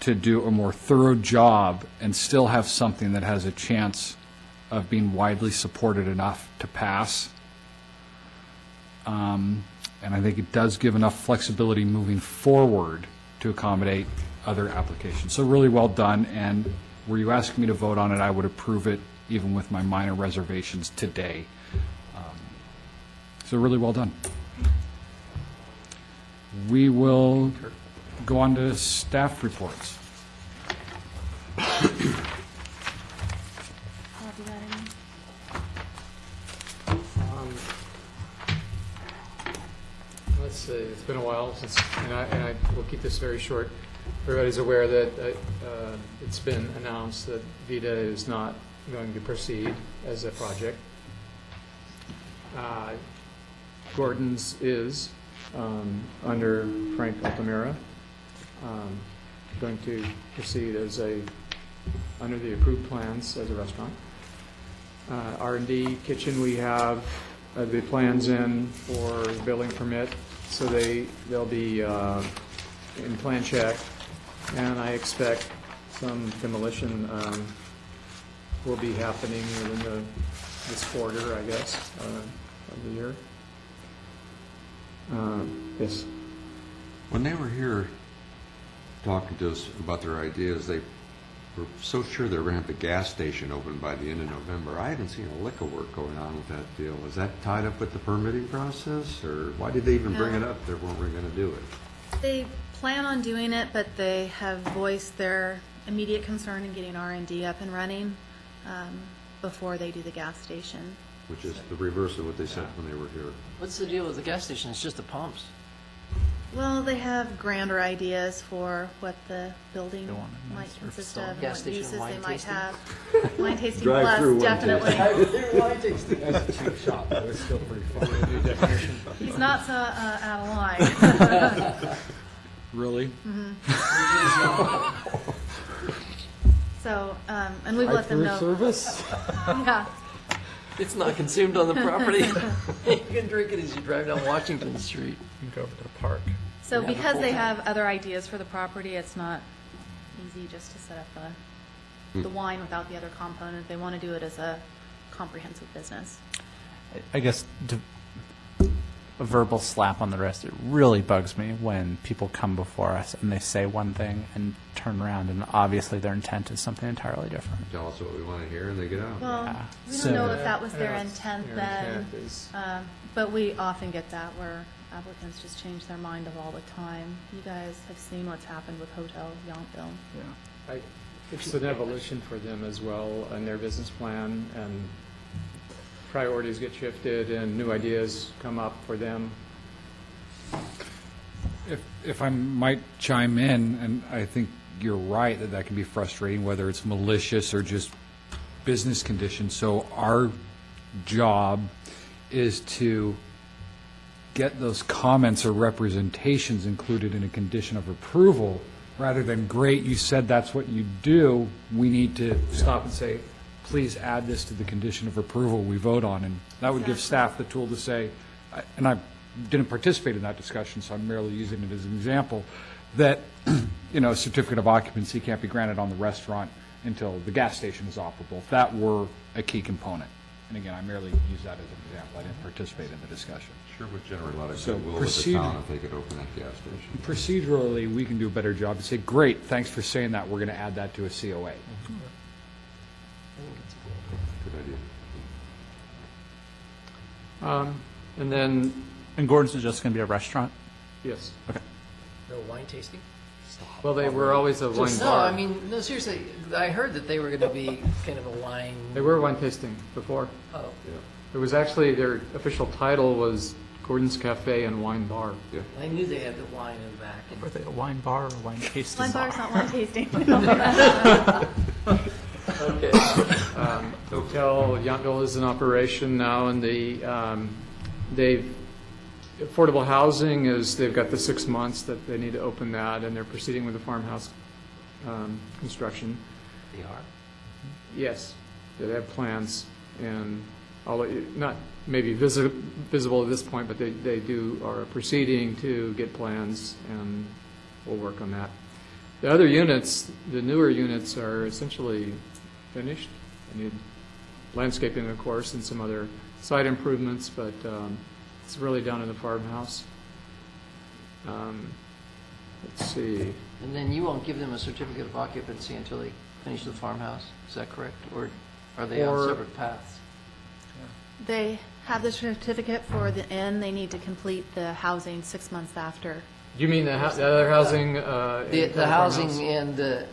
to do a more thorough job and still have something that has a chance of being widely supported enough to pass. And I think it does give enough flexibility moving forward to accommodate other applications. So really well done, and were you asking me to vote on it, I would approve it, even with my minor reservations today. So really well done. We will go on to staff reports. I'll do that in. Let's see, it's been a while since, and I will keep this very short. Everybody's aware that it's been announced that VITA is not going to proceed as a project. Gordon's is, under Frank Altamira, going to proceed as under the approved plans as a restaurant. R&D Kitchen, we have the plans in for the building permit, so they'll be in plan check, and I expect some demolition will be happening within this quarter, I guess, of the year. Yes. When they were here talking to us about their ideas, they were so sure they were going to have the gas station open by the end of November. I haven't seen a lick of work going on with that deal. Was that tied up with the permitting process, or why did they even bring it up if they weren't going to do it? They plan on doing it, but they have voiced their immediate concern in getting R&D up and running before they do the gas station. Which is the reverse of what they said when they were here. What's the deal with the gas station? It's just the pumps. Well, they have grander ideas for what the building They want a might nicer consist of, and gas what station, uses wine they might tasting. have. Wine tasting Drive-through plus, wine definitely. That's a cheap shot, but it's still pretty fun. He's not so out of line. Really? So, and we've let them know. service? Yeah. It's not consumed on the property. You can drink it as you drive down Washington Street. You can go over to the park. So Yeah, because the they whole- have other ideas for the property, it's not easy just to set up the wine without the other component. They want to do it as a comprehensive business. I guess a verbal slap on the wrist. It really bugs me when people come before us and they say one thing and turn around, and obviously their intent is something entirely different. Tell us what we want to hear and they get out. Well, Yeah. we don't So- know if that was their intent Their then, intent is- but we often get that where applicants just change their mind of all the time. You guys have seen what's happened with Hotel Yountville. Yeah. It's an evolution for them as well in their business plan, and priorities get shifted and new ideas come up for them. If I might chime in, and I think you're right that that can be frustrating, whether it's malicious or just business conditions. So our job is to get those comments or representations included in a condition of approval, rather than, great, you said that's what you do. We need to stop and say, please add this to the condition of approval we vote on. And that would give staff the tool to say, and I didn't participate in that discussion, so I'm merely using it as an example, that, a certificate of occupancy can't be granted on the restaurant until the gas station is operable, if that were a key component. And again, I merely use that as an example. I didn't participate in the discussion. Sure would generate a lot of So goodwill with the proceed- town if they could open that gas station. Procedurally, we can do a better job to say, great, thanks for saying that, we're going to add that to a COA. Good idea. And then, And Gordon's is just going to be a restaurant? yes, No wine tasting? well, they were always a wine No, bar. I mean, no, seriously, I heard that they were going to be kind of a wine. They were wine tasting before. Oh, It was actually, their official title was Gordon's Cafe and Wine Bar. I knew they had the wine in the back. and- Are they a wine bar or a wine tasting Wine bar? bar's not wine tasting. Okay. Hotel Yountville is in operation now, and affordable housing is, they've got the 6 months that they need to open that, and they're proceeding with the farmhouse construction. They are? Yes, they have plans, and I'll let you, not maybe visible at this point, but they are proceeding to get plans, and we'll work on that. The other units, the newer units are essentially finished. They need landscaping, of course, and some other site improvements, but it's really down in the farmhouse. Let's see. And then you won't give them a certificate of occupancy until they finish the farmhouse, is that correct? Or are they on Or- separate paths? They have the certificate for the inn. They need to complete the housing 6 months after. Do you mean the other housing? The housing and the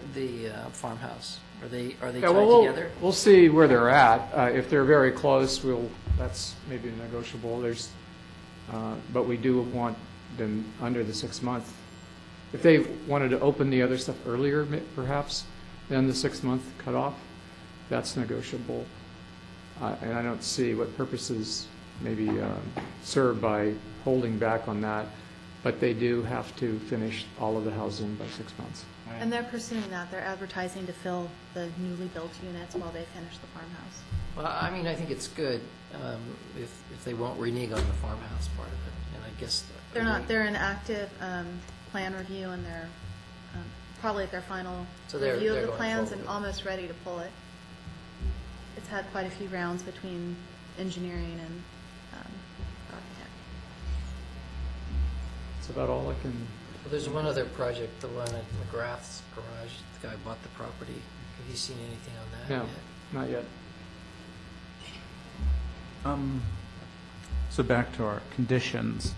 farmhouse, are they Yeah, tied well, together? we'll see where they're at. If they're very close, that's maybe negotiable. But we do want them under the 6 month. If they wanted to open the other stuff earlier, perhaps, than the 6 month cutoff, that's negotiable. And I don't see what purposes maybe served by holding back on that. But they do have to finish all of the housing by 6 months. And they're pursuing that. They're advertising to fill the newly built units while they finish the farmhouse. Well, I mean, I think it's good if they won't renege on the farmhouse part of it, and I guess. They're in active plan review, and they're probably at their final So they're review of the going plans forward. and almost ready to pull it. It's had quite a few rounds between engineering and architect. That's about all I can. Well, there's one other project, the one at McGrath's garage. The guy bought the property. Have you seen anything on that No, yet? not yet. So back to our conditions.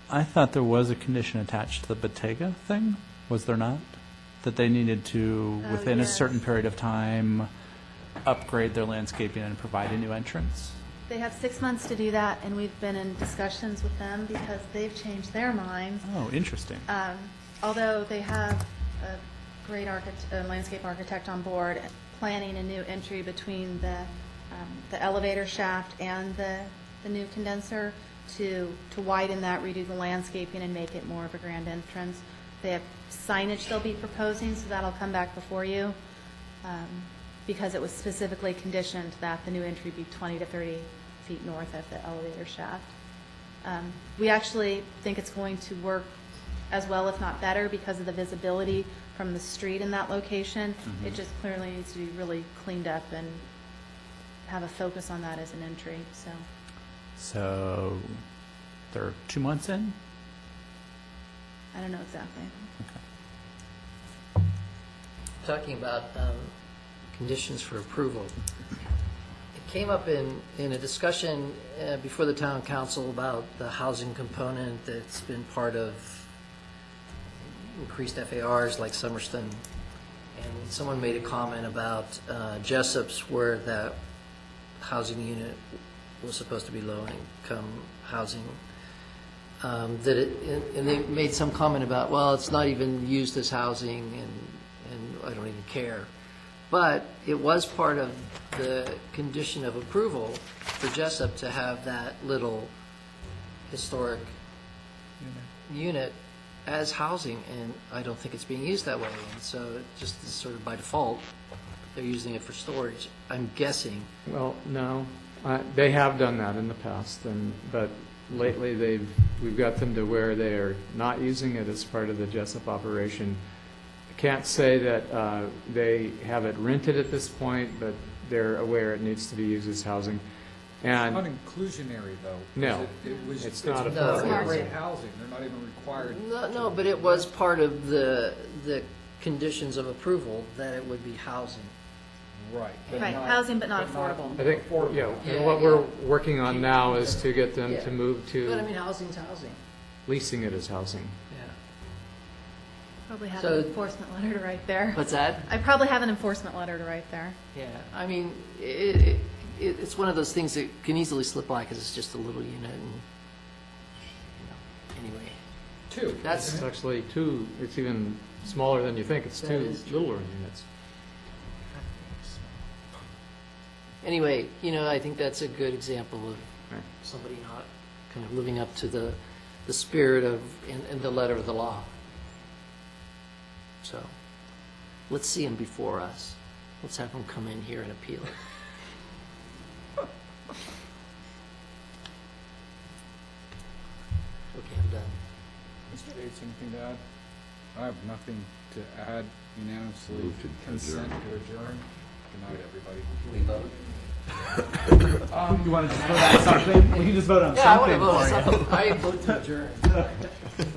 I thought there was a condition attached to the Bottega thing, was there not? That they needed to, Oh, within a yes. certain period of time, upgrade their landscaping and provide a new entrance? They have 6 months to do that, and we've been in discussions with them because they've changed their minds. Oh, interesting. Although they have a great landscape architect on board, planning a new entry between the elevator shaft and the new condenser to widen that, redo the landscaping, and make it more of a grand entrance. They have signage they'll be proposing, so that'll come back before you, because it was specifically conditioned that the new entry be 20 to 30 feet north of the elevator shaft. We actually think it's going to work as well, if not better, because of the visibility from the street in that location. It just clearly needs to be really cleaned up and have a focus on that as an entry, so. So they're 2 months in? I don't know exactly. Talking about conditions for approval. It came up in a discussion before the town council about the housing component that's been part of increased FARs like Summerston. And someone made a comment about Jessup's where that housing unit was supposed to be low-income housing. And they made some comment about, well, it's not even used as housing, and I don't even care. But it was part of the condition of approval for Jessup to have that little historic unit as housing, and I don't think it's being used that way. And so just sort of by default, they're using it for storage, I'm guessing. Well, no, they have done that in the past, but lately we've got them to where they are not using it as part of the Jessup operation. I can't say that they have it rented at this point, but they're aware it needs to be used as housing. It's And not inclusionary, though. No, it's not affordable. Rate housing, they're not even required. No, but it was part of the conditions of approval that it would be housing. Right. Right, housing but not affordable. I think, Yeah, and what we're working on now is to get them Yeah. to move But I to mean, housing's housing. leasing it as housing. Yeah. Probably have So- an enforcement letter to write there. What's that? I probably have an enforcement letter to write there. Yeah, I mean, it's one of those things that can easily slip by because it's just a little unit and, anyway. Two. That's, It's actually it's even smaller than you think. It's That two is true. littler units. anyway, I think that's a good example of Right. somebody not kind of living up to the spirit of, and the letter of the law. So, let's see them before us. Let's have them come in here and appeal it. Okay, I'm done. Mr. Bates, anything to add? I have nothing to add. Unanimously Move to consent to adjourn. Good night, everybody. We vote? You want to just vote on something? We can just vote on Yeah, I want to something vote on for you. something. I vote to adjourn.